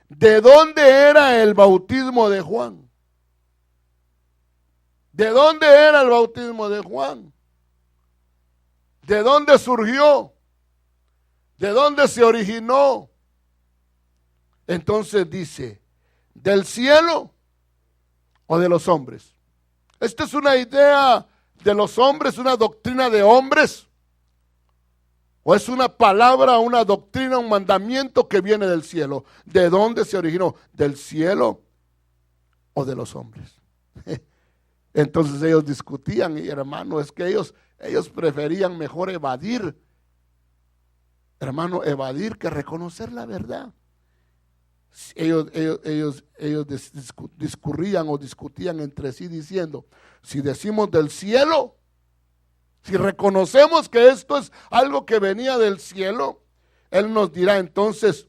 ¿de dónde era el bautismo de Juan? ¿De dónde era el bautismo de Juan? ¿De dónde surgió? ¿De dónde se originó? Entonces dice, ¿del cielo o de los hombres? Esta es una idea de los hombres, una doctrina de hombres, o es una palabra, una doctrina, un mandamiento que viene del cielo. ¿De dónde se originó? ¿Del cielo o de los hombres? Entonces ellos discutían, y hermano, es que ellos preferían mejor evadir, hermano, evadir que reconocer la verdad. Ellos discurrían o discutían entre sí diciendo, si decimos del cielo, si reconocemos que esto es algo que venía del cielo, Él nos dirá entonces,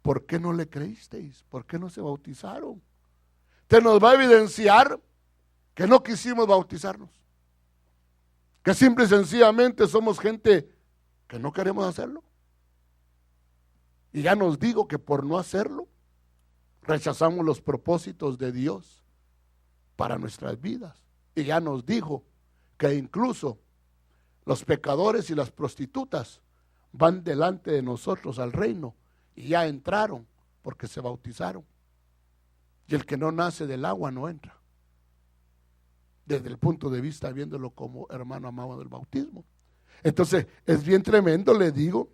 ¿por qué no le creísteis? ¿Por qué no se bautizaron? Te nos va a evidenciar que no quisimos bautizarnos, que simple y sencillamente somos gente que no queremos hacerlo. Y ya nos digo que por no hacerlo, rechazamos los propósitos de Dios para nuestras vidas. Y ya nos dijo que incluso los pecadores y las prostitutas van delante de nosotros al reino y ya entraron porque se bautizaron. Y el que no nace del agua no entra. Desde el punto de vista, viéndolo como hermano amado del bautismo. Entonces, es bien tremendo, le digo.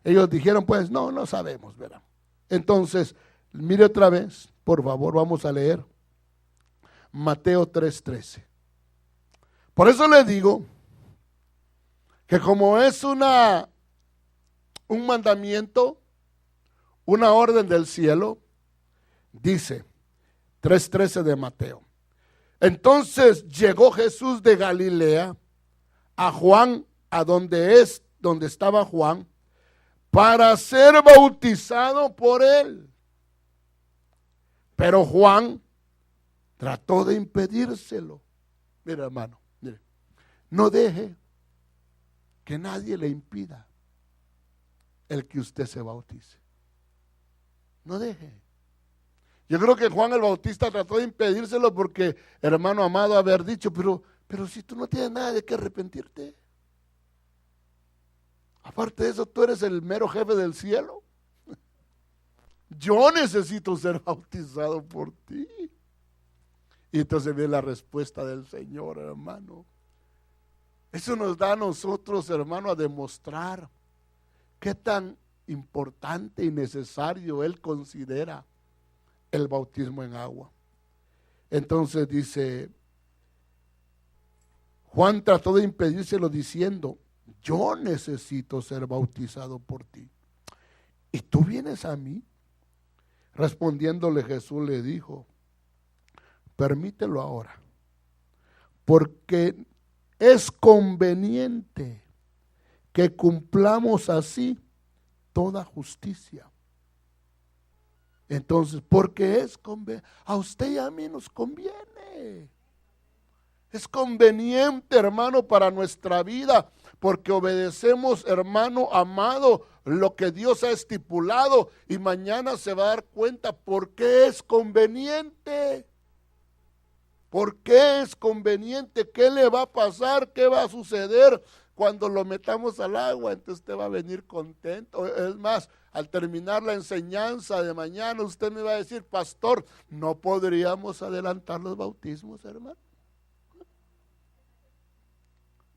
Ellos dijeron, pues, no sabemos, ¿verdad? Entonces, mire otra vez, por favor, vamos a leer Mateo 3:13. Por eso le digo que como es un mandamiento, una orden del cielo, dice 3:13 de Mateo. Entonces llegó Jesús de Galilea a Juan, a donde estaba Juan, para ser bautizado por él. Pero Juan trató de impedírselo. Mira, hermano, mire, no deje que nadie le impida el que usted se bautice. No deje. Yo creo que Juan el Bautista trató de impedírselo porque, hermano amado, haber dicho, pero si tú no tienes nada de qué arrepentirte. Aparte de eso, tú eres el mero jefe del cielo. Yo necesito ser bautizado por ti. Y entonces viene la respuesta del Señor, hermano. Eso nos da a nosotros, hermano, a demostrar qué tan importante y necesario él considera el bautismo en agua. Entonces dice, Juan trató de impedírselo diciendo, yo necesito ser bautizado por ti, ¿y tú vienes a mí? Respondiéndole Jesús le dijo, permítelo ahora, porque es conveniente que cumplamos así toda justicia. Entonces, porque es conveniente, a usted y a mí nos conviene. Es conveniente, hermano, para nuestra vida, porque obedecemos, hermano amado, lo que Dios ha estipulado, y mañana se va a dar cuenta por qué es conveniente. ¿Por qué es conveniente? ¿Qué le va a pasar? ¿Qué va a suceder cuando lo metamos al agua? Entonces usted va a venir contento. Es más, al terminar la enseñanza de mañana, usted me va a decir, pastor, ¿no podríamos adelantar los bautismos, hermano?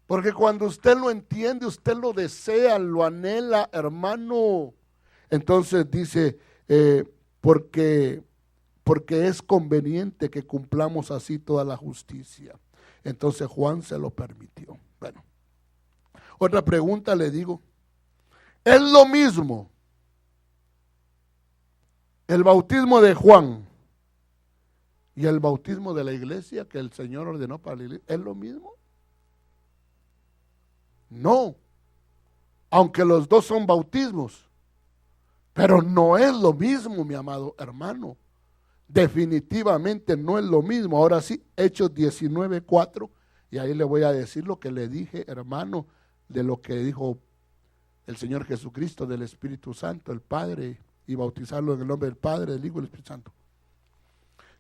Porque cuando usted lo entiende, usted lo desea, lo anhela, hermano. Entonces dice, porque es conveniente que cumplamos así toda la justicia. Entonces Juan se lo permitió. Bueno, otra pregunta le digo, ¿es lo mismo el bautismo de Juan y el bautismo de la iglesia que el Señor ordenó para la iglesia? ¿Es lo mismo? No, aunque los dos son bautismos, pero no es lo mismo, mi amado hermano. Definitivamente no es lo mismo. Ahora sí, Hechos 19:4, y ahí le voy a decir lo que le dije, hermano, de lo que dijo el Señor Jesucristo del Espíritu Santo, el Padre, y bautizarlo en el nombre del Padre, del Hijo y del Espíritu Santo.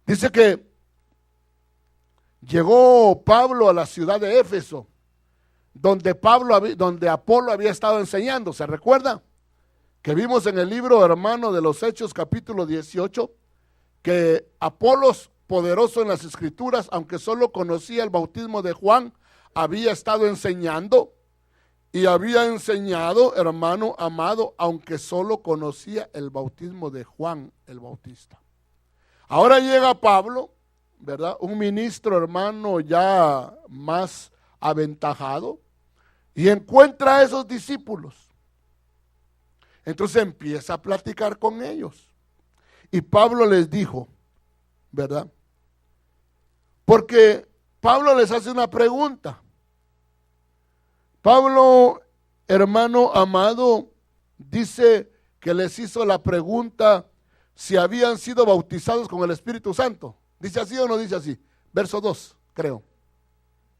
Dice que llegó Pablo a la ciudad de Éfeso, donde Apolo había estado enseñando. ¿Se recuerda? Que vimos en el libro, hermano, de los Hechos, capítulo 18, que Apolos, poderoso en las Escrituras, aunque solo conocía el bautismo de Juan, había estado enseñando, y había enseñado, hermano amado, aunque solo conocía el bautismo de Juan el Bautista. Ahora llega Pablo, ¿verdad? Un ministro, hermano, ya más aventajado, y encuentra a esos discípulos. Entonces empieza a platicar con ellos. Y Pablo les dijo, ¿verdad? Porque Pablo les hace una pregunta. Pablo, hermano amado, dice que les hizo la pregunta si habían sido bautizados con el Espíritu Santo. ¿Dice así o no dice así? Verso 2, creo.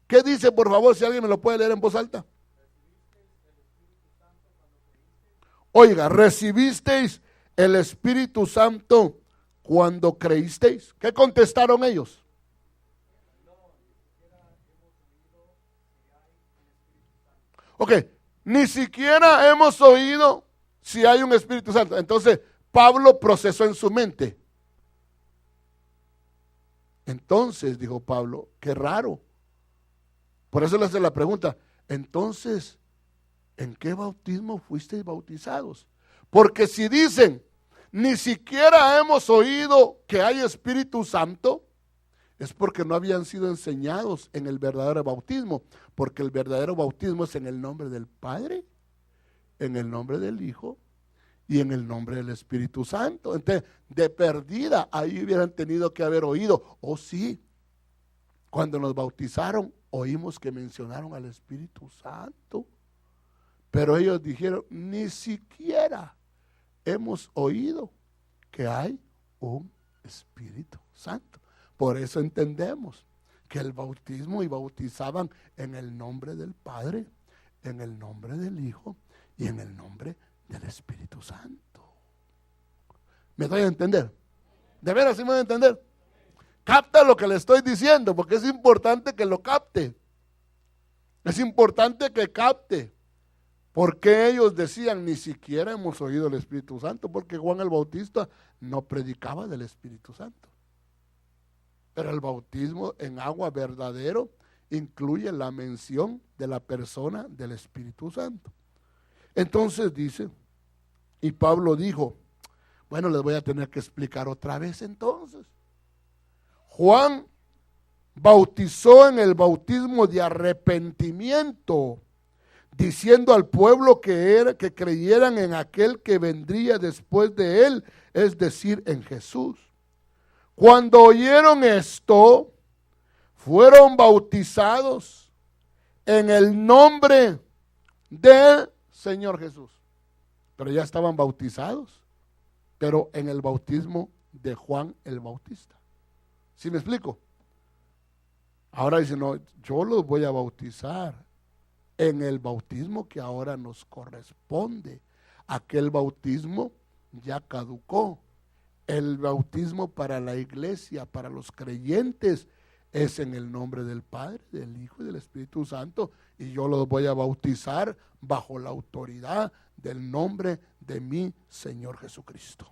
¿Qué dice, por favor, si alguien me lo puede leer en voz alta? Oiga, ¿recibisteis el Espíritu Santo cuando creísteis? ¿Qué contestaron ellos? Ok, ni siquiera hemos oído si hay un Espíritu Santo. Entonces, Pablo procesó en su mente. Entonces, dijo Pablo, qué raro. Por eso le hace la pregunta, entonces, ¿en qué bautismo fuisteis bautizados? Porque si dicen, ni siquiera hemos oído que hay Espíritu Santo, es porque no habían sido enseñados en el verdadero bautismo, porque el verdadero bautismo es en el nombre del Padre, en el nombre del Hijo y en el nombre del Espíritu Santo. Entonces, de perdida, ahí hubieran tenido que haber oído. Oh sí, cuando nos bautizaron, oímos que mencionaron al Espíritu Santo. Pero ellos dijeron, ni siquiera hemos oído que hay un Espíritu Santo. Por eso entendemos que el bautismo y bautizaban en el nombre del Padre, en el nombre del Hijo y en el nombre del Espíritu Santo. ¿Me doy a entender? ¿De veras sí me doy a entender? Capta lo que le estoy diciendo, porque es importante que lo capte. Es importante que capte. ¿Por qué ellos decían ni siquiera hemos oído el Espíritu Santo? Porque Juan el Bautista no predicaba del Espíritu Santo. Pero el bautismo en agua verdadero incluye la mención de la persona del Espíritu Santo. Entonces dice, Y Pablo dijo, bueno, les voy a tener que explicar otra vez entonces. Juan bautizó en el bautismo de arrepentimiento, diciendo al pueblo que creyeran en aquel que vendría después de él, es decir, en Jesús. Cuando oyeron esto, fueron bautizados en el nombre del Señor Jesús. Pero ya estaban bautizados, pero en el bautismo de Juan el Bautista. ¿Sí me explico? Ahora dicen, no, yo los voy a bautizar en el bautismo que ahora nos corresponde. Aquel bautismo ya caducó. El bautismo para la iglesia, para los creyentes, es en el nombre del Padre, del Hijo y del Espíritu Santo. Y yo los voy a bautizar bajo la autoridad del nombre de mi Señor Jesucristo.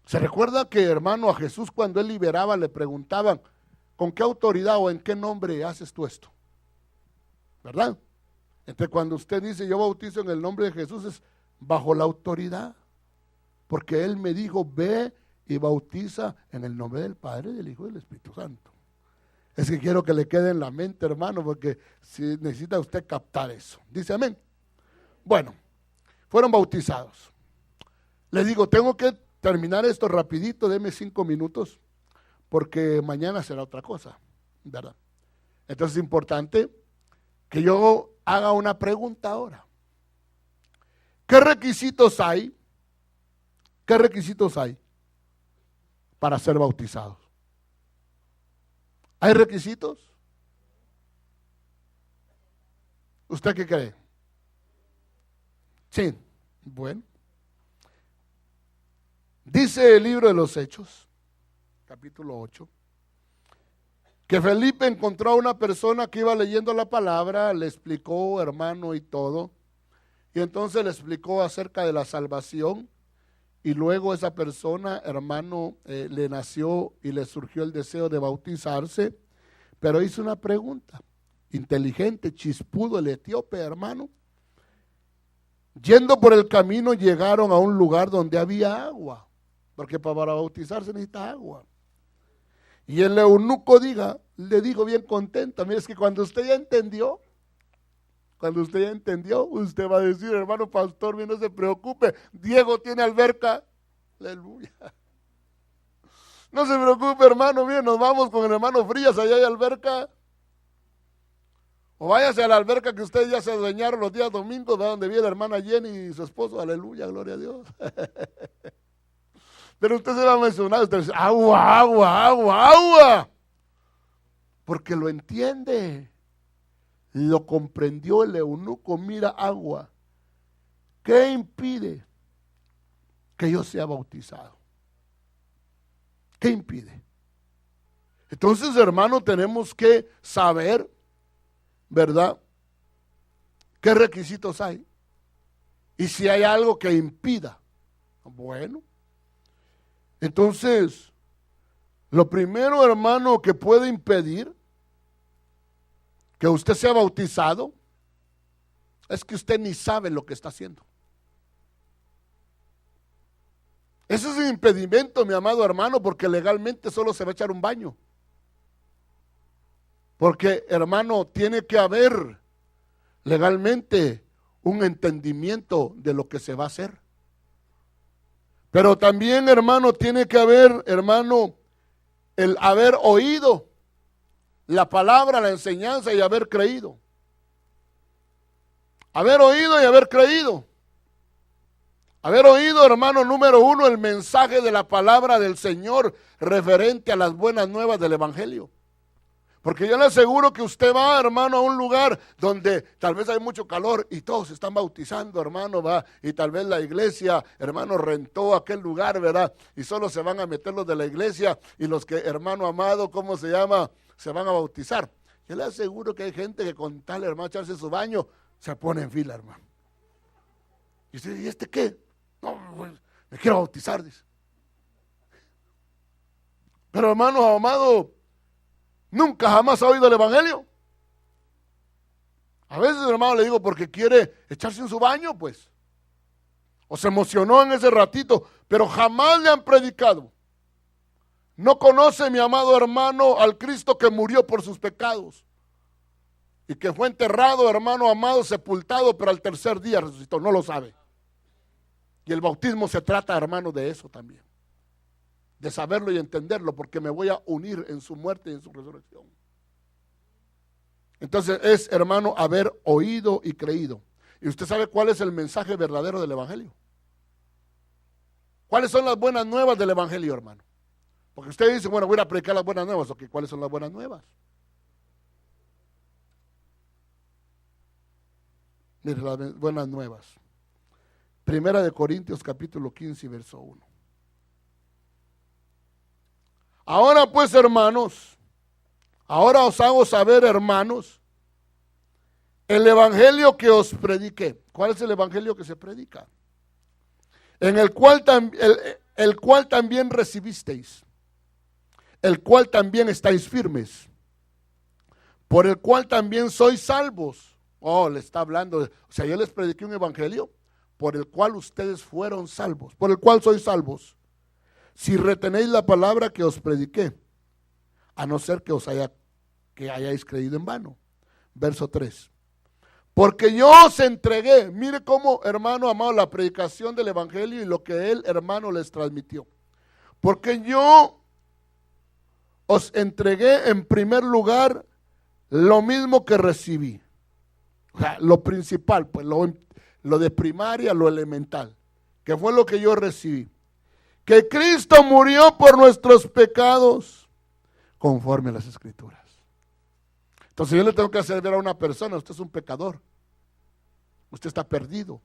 ¿Se recuerda que, hermano, a Jesús cuando él liberaba le preguntaban, ¿con qué autoridad o en qué nombre haces tú esto? ¿Verdad? Entonces cuando usted dice yo bautizo en el nombre de Jesús es bajo la autoridad. Porque él me dijo, ve y bautiza en el nombre del Padre, del Hijo y del Espíritu Santo. Es que quiero que le quede en la mente, hermano, porque si necesita usted captar eso. Dice amén. Bueno, fueron bautizados. Le digo, tengo que terminar esto rapidito, deme 5 minutos, porque mañana será otra cosa, ¿verdad? Entonces es importante que yo haga una pregunta ahora. ¿Qué requisitos hay? ¿Qué requisitos hay para ser bautizados? ¿Hay requisitos? ¿Usted qué cree? Sí, bueno. Dice el libro de los Hechos, capítulo 8, que Felipe encontró a una persona que iba leyendo la palabra, le explicó, hermano, y todo, y entonces le explicó acerca de la salvación, y luego esa persona, hermano, le nació y le surgió el deseo de bautizarse, pero hizo una pregunta, inteligente, chispudo, el etíope, hermano. Yendo por el camino llegaron a un lugar donde había agua, porque para bautizarse necesita agua. Y el eunuco le dijo bien contenta, mire, es que cuando usted ya entendió, usted va a decir, hermano pastor, no se preocupe, Diego tiene alberca, aleluya. No se preocupe, hermano, mire, nos vamos con el hermano Frías, allá hay alberca. O váyase a la alberca que ustedes ya se adueñaron los días domingos, ¿verdad? Donde viene la hermana Jenny y su esposo, aleluya, gloria a Dios. Pero usted se va a mencionar, usted dice, agua, agua, agua, agua. Porque lo entiende. Lo comprendió el eunuco, mira agua. ¿Qué impide que yo sea bautizado? ¿Qué impide? Entonces, hermano, tenemos que saber, ¿verdad? ¿Qué requisitos hay? Y si hay algo que impida. Bueno, entonces, lo primero, hermano, que puede impedir que usted sea bautizado es que usted ni sabe lo que está haciendo. Ese es un impedimento, mi amado hermano, porque legalmente solo se va a echar un baño. Porque, hermano, tiene que haber legalmente un entendimiento de lo que se va a hacer. Pero también, hermano, tiene que haber, hermano, el haber oído la palabra, la enseñanza y haber creído. Haber oído y haber creído. Haber oído, hermano, número 1, el mensaje de la palabra del Señor referente a las buenas nuevas del Evangelio. Porque yo le aseguro que usted va, hermano, a un lugar donde tal vez hay mucho calor y todos se están bautizando, hermano, va, y tal vez la iglesia, hermano, rentó aquel lugar, ¿verdad? Y solo se van a meter los de la iglesia y los que, hermano amado, ¿cómo se llama? Se van a bautizar. Yo le aseguro que hay gente que con tal, hermano, echarse su baño, se pone en fila, hermano. Y usted dice, ¿y este qué? No, pues, me quiero bautizar, dice. Pero, hermano amado, ¿nunca jamás ha oído el Evangelio? A veces, hermano, le digo porque quiere echarse en su baño, pues. O se emocionó en ese ratito, pero jamás le han predicado. No conoce, mi amado hermano, al Cristo que murió por sus pecados. Y que fue enterrado, hermano amado, sepultado, pero al tercer día resucitó. No lo sabe. Y el bautismo se trata, hermano, de eso también. De saberlo y entenderlo, porque me voy a unir en su muerte y en su resurrección. Entonces es, hermano, haber oído y creído. ¿Y usted sabe cuál es el mensaje verdadero del evangelio? ¿Cuáles son las buenas nuevas del evangelio, hermano? Porque usted dice, bueno, voy a predicar las buenas nuevas. Ok, ¿cuáles son las buenas nuevas? Mire, las buenas nuevas. Primera de Corintios capítulo 15, verso 1. Ahora pues, hermanos, ahora os hago saber, hermanos, el evangelio que os prediqué. ¿Cuál es el evangelio que se predica? En el cual también recibisteis, el cual también estáis firmes, por el cual también sois salvos. Oh, le está hablando, o sea, yo les prediqué un evangelio por el cual ustedes fueron salvos, por el cual sois salvos. Si retenéis la palabra que os prediqué, a no ser que hayáis creído en vano. Verso 3. Porque yo os entregué, mire cómo, hermano amado, la predicación del evangelio y lo que él, hermano, les transmitió. Porque yo os entregué en primer lugar lo mismo que recibí. O sea, lo principal, pues lo de primaria, lo elemental, que fue lo que yo recibí. Que Cristo murió por nuestros pecados, conforme a las Escrituras. Entonces yo le tengo que hacer ver a una persona, usted es un pecador, usted está perdido,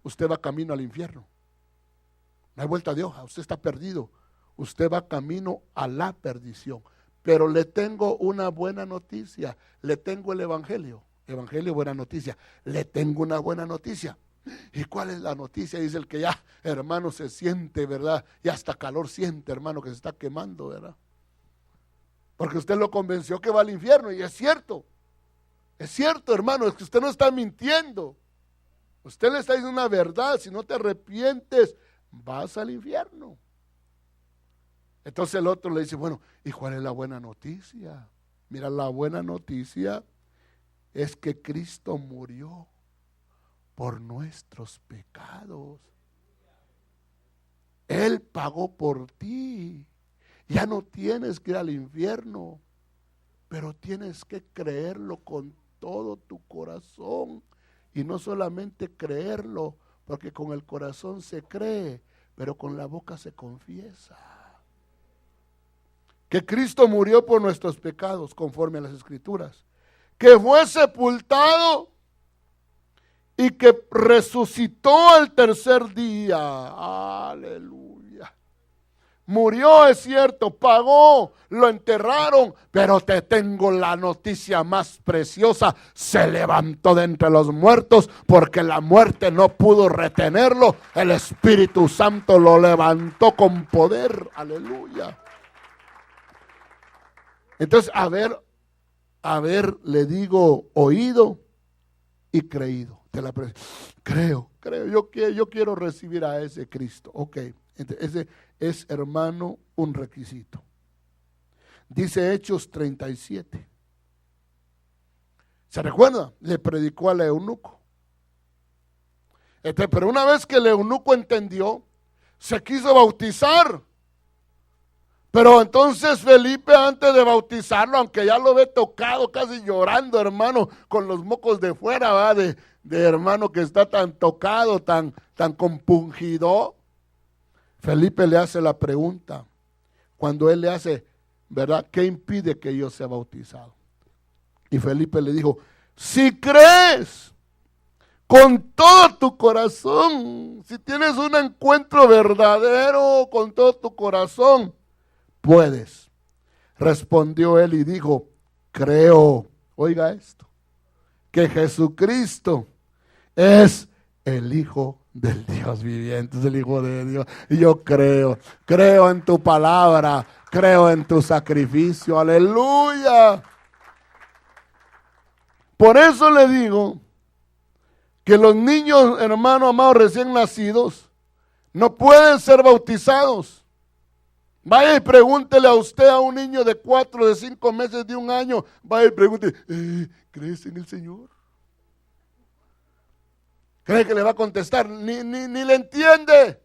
usted va camino al infierno. No hay vuelta de hoja, usted está perdido, usted va camino a la perdición. Pero le tengo una buena noticia, le tengo el evangelio, buena noticia, le tengo una buena noticia. ¿Y cuál es la noticia? Dice el que ya, hermano, se siente, ¿verdad? Y hasta calor siente, hermano, que se está quemando, ¿verdad? Porque usted lo convenció que va al infierno, y es cierto, hermano, es que usted no está mintiendo. Usted le está diciendo una verdad, si no te arrepientes, vas al infierno. Entonces el otro le dice, bueno, ¿y cuál es la buena noticia? Mira, la buena noticia es que Cristo murió por nuestros pecados. Él pagó por ti. Ya no tienes que ir al infierno, pero tienes que creerlo con todo tu corazón. Y no solamente creerlo, porque con el corazón se cree, pero con la boca se confiesa. Que Cristo murió por nuestros pecados, conforme a las Escrituras. Que fue sepultado y que resucitó al tercer día. Aleluya. Murió, es cierto, pagó, lo enterraron, pero te tengo la noticia más preciosa. Se levantó de entre los muertos, porque la muerte no pudo retenerlo. El Espíritu Santo lo levantó con poder. Aleluya. Entonces, le digo, oído y creído. Creo, yo quiero recibir a ese Cristo. Ok, ese es, hermano, un requisito. Dice Hechos 37. ¿Se recuerda? Le predicó al eunuco. Pero una vez que el eunuco entendió, se quiso bautizar. Pero entonces Felipe, antes de bautizarlo, aunque ya lo ve tocado, casi llorando, hermano, con los mocos de fuera, ¿va? De hermano que está tan tocado, tan compungido, Felipe le hace la pregunta. Cuando él le hace, ¿verdad? ¿Qué impide que yo sea bautizado? Y Felipe le dijo, si crees con todo tu corazón, si tienes un encuentro verdadero con todo tu corazón, puedes. Respondió él y dijo, creo, oiga esto, que Jesucristo es el Hijo del Dios viviente, es el Hijo de Dios. Y yo creo en tu palabra, creo en tu sacrificio, aleluya. Por eso le digo que los niños, hermano amado, recién nacidos, no pueden ser bautizados. Vaya y pregúntele a usted a un niño de 4, de 5 meses, de 1 año, vaya y pregúntele, ¿crees en el Señor? ¿Cree que le va a contestar? Ni le entiende.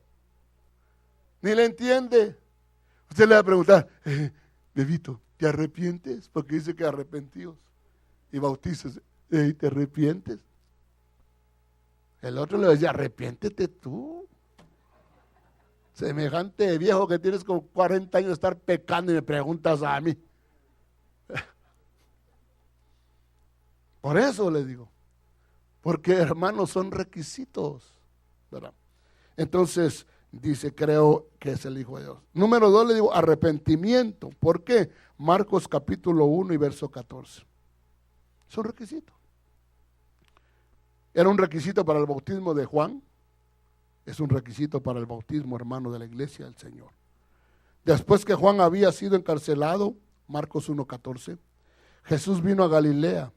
Ni le entiende. Usted le va a preguntar, bebito, ¿te arrepientes? Porque dice que arrepentidos. Y bautícese. ¿Te arrepientes? El otro le decía, arrepiéntete tú. Semejante viejo que tienes como 40 años de estar pecando y me preguntas a mí. Por eso le digo. Porque, hermanos, son requisitos, ¿verdad? Entonces, dice, creo que es el Hijo de Dios. Número 2, le digo, arrepentimiento. ¿Por qué? Marcos capítulo 1 y verso 14. Son requisitos. Era un requisito para el bautismo de Juan. Es un requisito para el bautismo, hermano, de la iglesia del Señor. Después que Juan había sido encarcelado, Marcos 1:14, Jesús vino a Galilea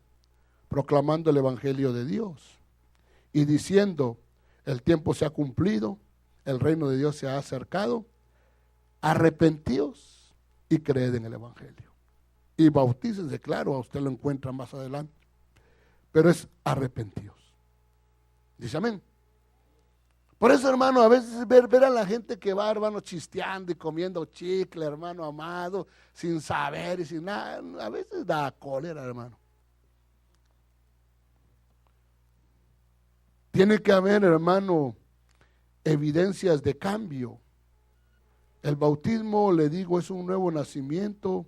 proclamando el evangelio de Dios y diciendo, el tiempo se ha cumplido, el reino de Dios se ha acercado, arrepentíos y creed en el evangelio. Y bautícense, claro, a usted lo encuentra más adelante, pero es arrepentíos. Dice amén. Por eso, hermano, a veces ver a la gente que va, hermano, chisteando y comiendo chicle, hermano amado, sin saber y sin nada, a veces da cólera, hermano. Tiene que haber, hermano, evidencias de cambio. El bautismo, le digo, es un nuevo nacimiento.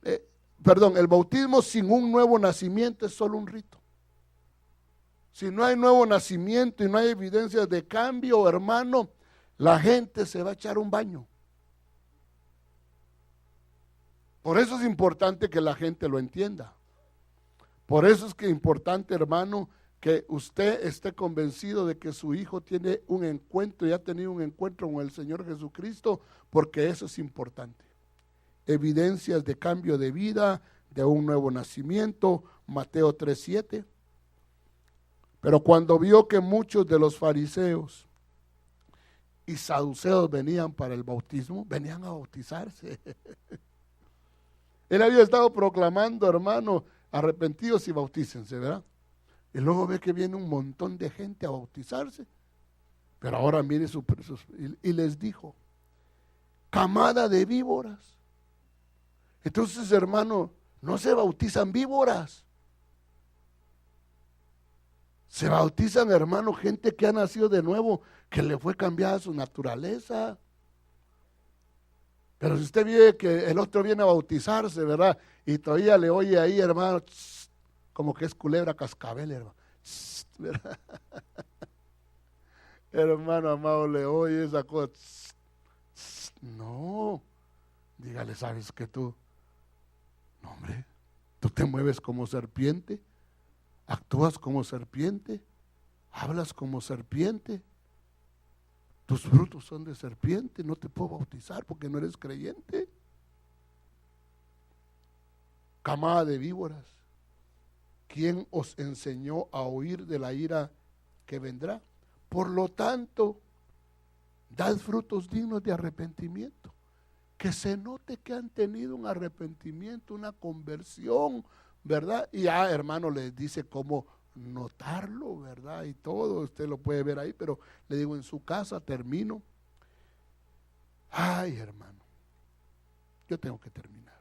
El bautismo sin un nuevo nacimiento es solo un rito. Si no hay nuevo nacimiento y no hay evidencias de cambio, hermano, la gente se va a echar un baño. Por eso es importante que la gente lo entienda. Por eso es que es importante, hermano, que usted esté convencido de que su hijo tiene un encuentro y ha tenido un encuentro con el Señor Jesucristo, porque eso es importante. Evidencias de cambio de vida, de un nuevo nacimiento, Mateo 3:7. Pero cuando vio que muchos de los fariseos y saduceos venían para el bautismo, venían a bautizarse. Él había estado proclamando, hermano, arrepentidos y bautícense, ¿verdad? Y luego ve que viene un montón de gente a bautizarse. Pero ahora mire y les dijo, camada de víboras. Entonces, hermano, no se bautizan víboras. Se bautizan, hermano, gente que ha nacido de nuevo, que le fue cambiada su naturaleza. Pero si usted ve que el otro viene a bautizarse, ¿verdad? Y todavía le oye ahí, hermano, como que es culebra cascabel, hermano. ¿Verdad? Hermano amado, le oye esa cosa. No, dígale, ¿sabes qué tú? No, hombre, tú te mueves como serpiente. Actúas como serpiente, hablas como serpiente, tus frutos son de serpiente, no te puedo bautizar porque no eres creyente. Camada de víboras, ¿quién os enseñó a huir de la ira que vendrá? Por lo tanto, dad frutos dignos de arrepentimiento, que se note que han tenido un arrepentimiento, una conversión, ¿verdad? Y ya, hermano, les dice cómo notarlo, ¿verdad? Y todo, usted lo puede ver ahí, pero le digo, en su casa termino. Ay, hermano, yo tengo que terminar.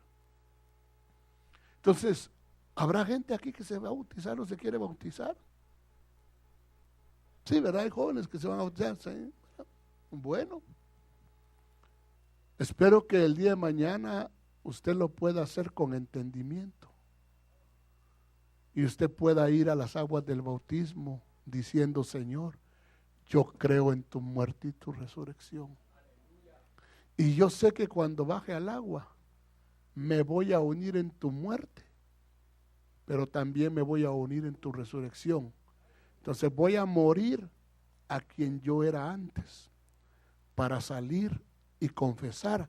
Entonces, ¿habrá gente aquí que se va a bautizar o se quiere bautizar? Sí, ¿verdad? Hay jóvenes que se van a bautizar, ¿sí? Bueno, espero que el día de mañana usted lo pueda hacer con entendimiento. Y usted pueda ir a las aguas del bautismo diciendo, Señor, yo creo en tu muerte y tu resurrección. Y yo sé que cuando baje al agua, me voy a unir en tu muerte, pero también me voy a unir en tu resurrección. Entonces voy a morir a quien yo era antes, para salir y confesar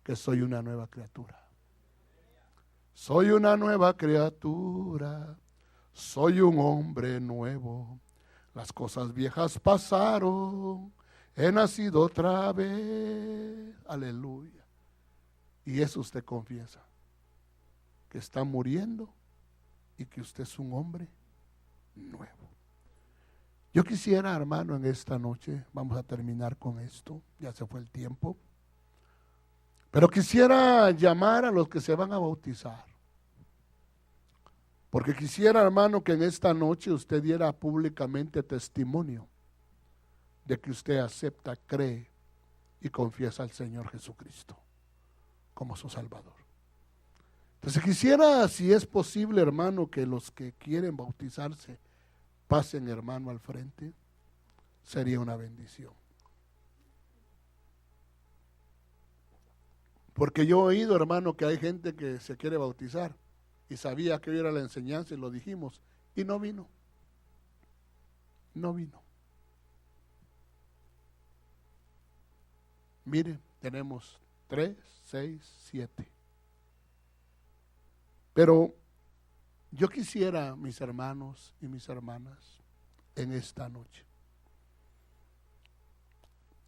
que soy una nueva criatura. Soy una nueva criatura. soy un hombre nuevo. Las cosas viejas pasaron, he nacido otra vez. Aleluya. Y eso usted confiesa, que está muriendo y que usted es un hombre nuevo. Yo quisiera, hermano, en esta noche, vamos a terminar con esto, ya se fue el tiempo, pero quisiera llamar a los que se van a bautizar. Porque quisiera, hermano, que en esta noche usted diera públicamente testimonio de que usted acepta, cree y confiesa al Señor Jesucristo como su Salvador. Entonces quisiera, si es posible, hermano, que los que quieren bautizarse pasen, hermano, al frente. Sería una bendición. Porque yo he oído, hermano, que hay gente que se quiere bautizar y sabía que hoy era la enseñanza y lo dijimos, y no vino. No vino. Mire, tenemos 3, 6, 7. Pero yo quisiera, mis hermanos y mis hermanas, en esta noche,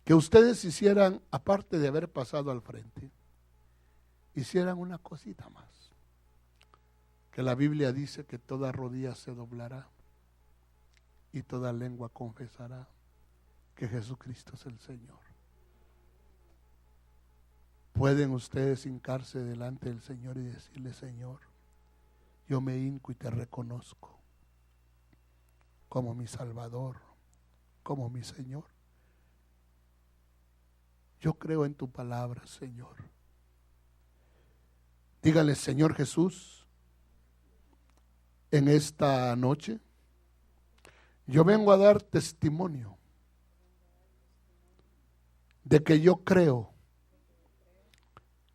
que ustedes hicieran, aparte de haber pasado al frente, hicieran una cosita más. Que la Biblia dice que toda rodilla se doblará y toda lengua confesará que Jesucristo es el Señor. Pueden ustedes hincarse delante del Señor y decirle: Señor, yo me hinco y te reconozco como mi Salvador, como mi Señor. Yo creo en tu palabra, Señor. Dígale: Señor Jesús, en esta noche yo vengo a dar testimonio de que yo creo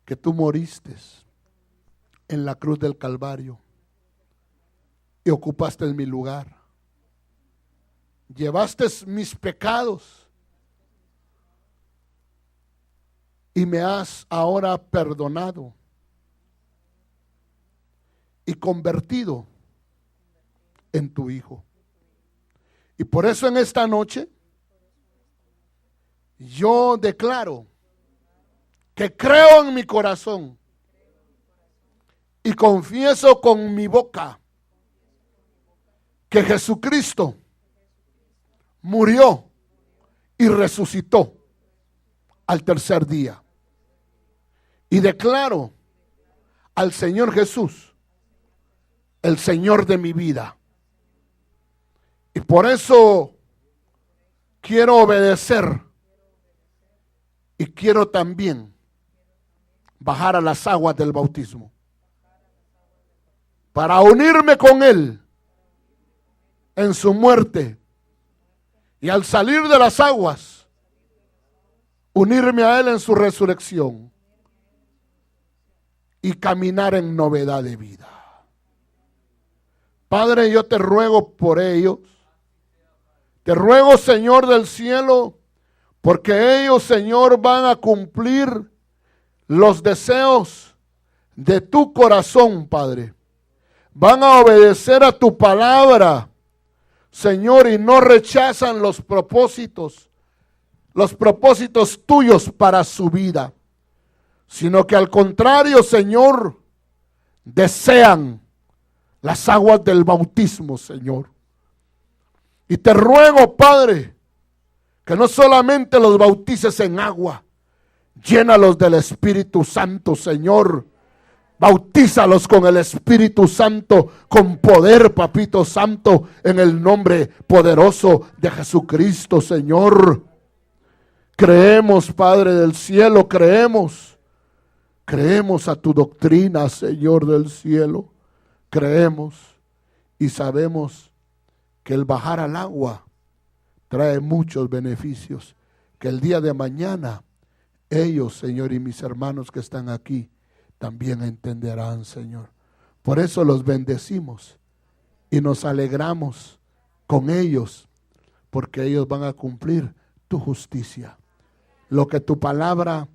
que tú moriste en la cruz del Calvario y ocupaste mi lugar. Llevaste mis pecados y me has ahora perdonado y convertido en tu Hijo. Y por eso en esta noche yo declaro que creo en mi corazón y confieso con mi boca que Jesucristo murió y resucitó al tercer día. Y declaro al Señor Jesús el Señor de mi vida. Y por eso quiero obedecer y quiero también bajar a las aguas del bautismo para unirme con Él en su muerte y al salir de las aguas unirme a Él en su resurrección y caminar en novedad de vida. Padre, yo te ruego por ellos. Te ruego, Señor del cielo, porque ellos, Señor, van a cumplir los deseos de tu corazón, Padre. Van a obedecer a tu palabra, Señor, y no rechazan los propósitos tuyos para su vida, sino que al contrario, Señor, desean las aguas del bautismo, Señor. Y te ruego, Padre, que no solamente los bautices en agua, llénalos del Espíritu Santo, Señor. Bautízalos con el Espíritu Santo, con poder, Papito Santo, en el nombre poderoso de Jesucristo, Señor. Creemos, Padre del cielo, creemos a tu doctrina, Señor del cielo. Creemos y sabemos que el bajar al agua trae muchos beneficios, que el día de mañana ellos, Señor, y mis hermanos que están aquí, también entenderán, Señor. Por eso los bendecimos y nos alegramos con ellos, porque ellos van a cumplir tu justicia, lo que tu palabra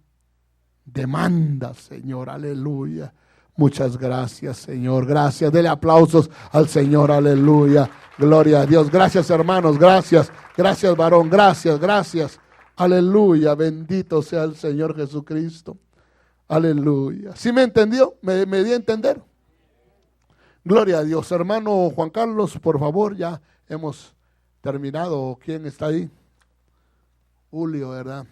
demanda, Señor, aleluya. Muchas gracias, Señor. Gracias. Dele aplausos al Señor. Aleluya. Gloria a Dios. Gracias, hermanos. Gracias. Gracias, varón. Gracias, gracias. Aleluya. Bendito sea el Señor Jesucristo. Aleluya. ¿Sí me entendió? ¿Me di a entender? Gloria a Dios. Hermano Juan Carlos, por favor, ya hemos terminado. ¿Quién está ahí? Julio, ¿verdad?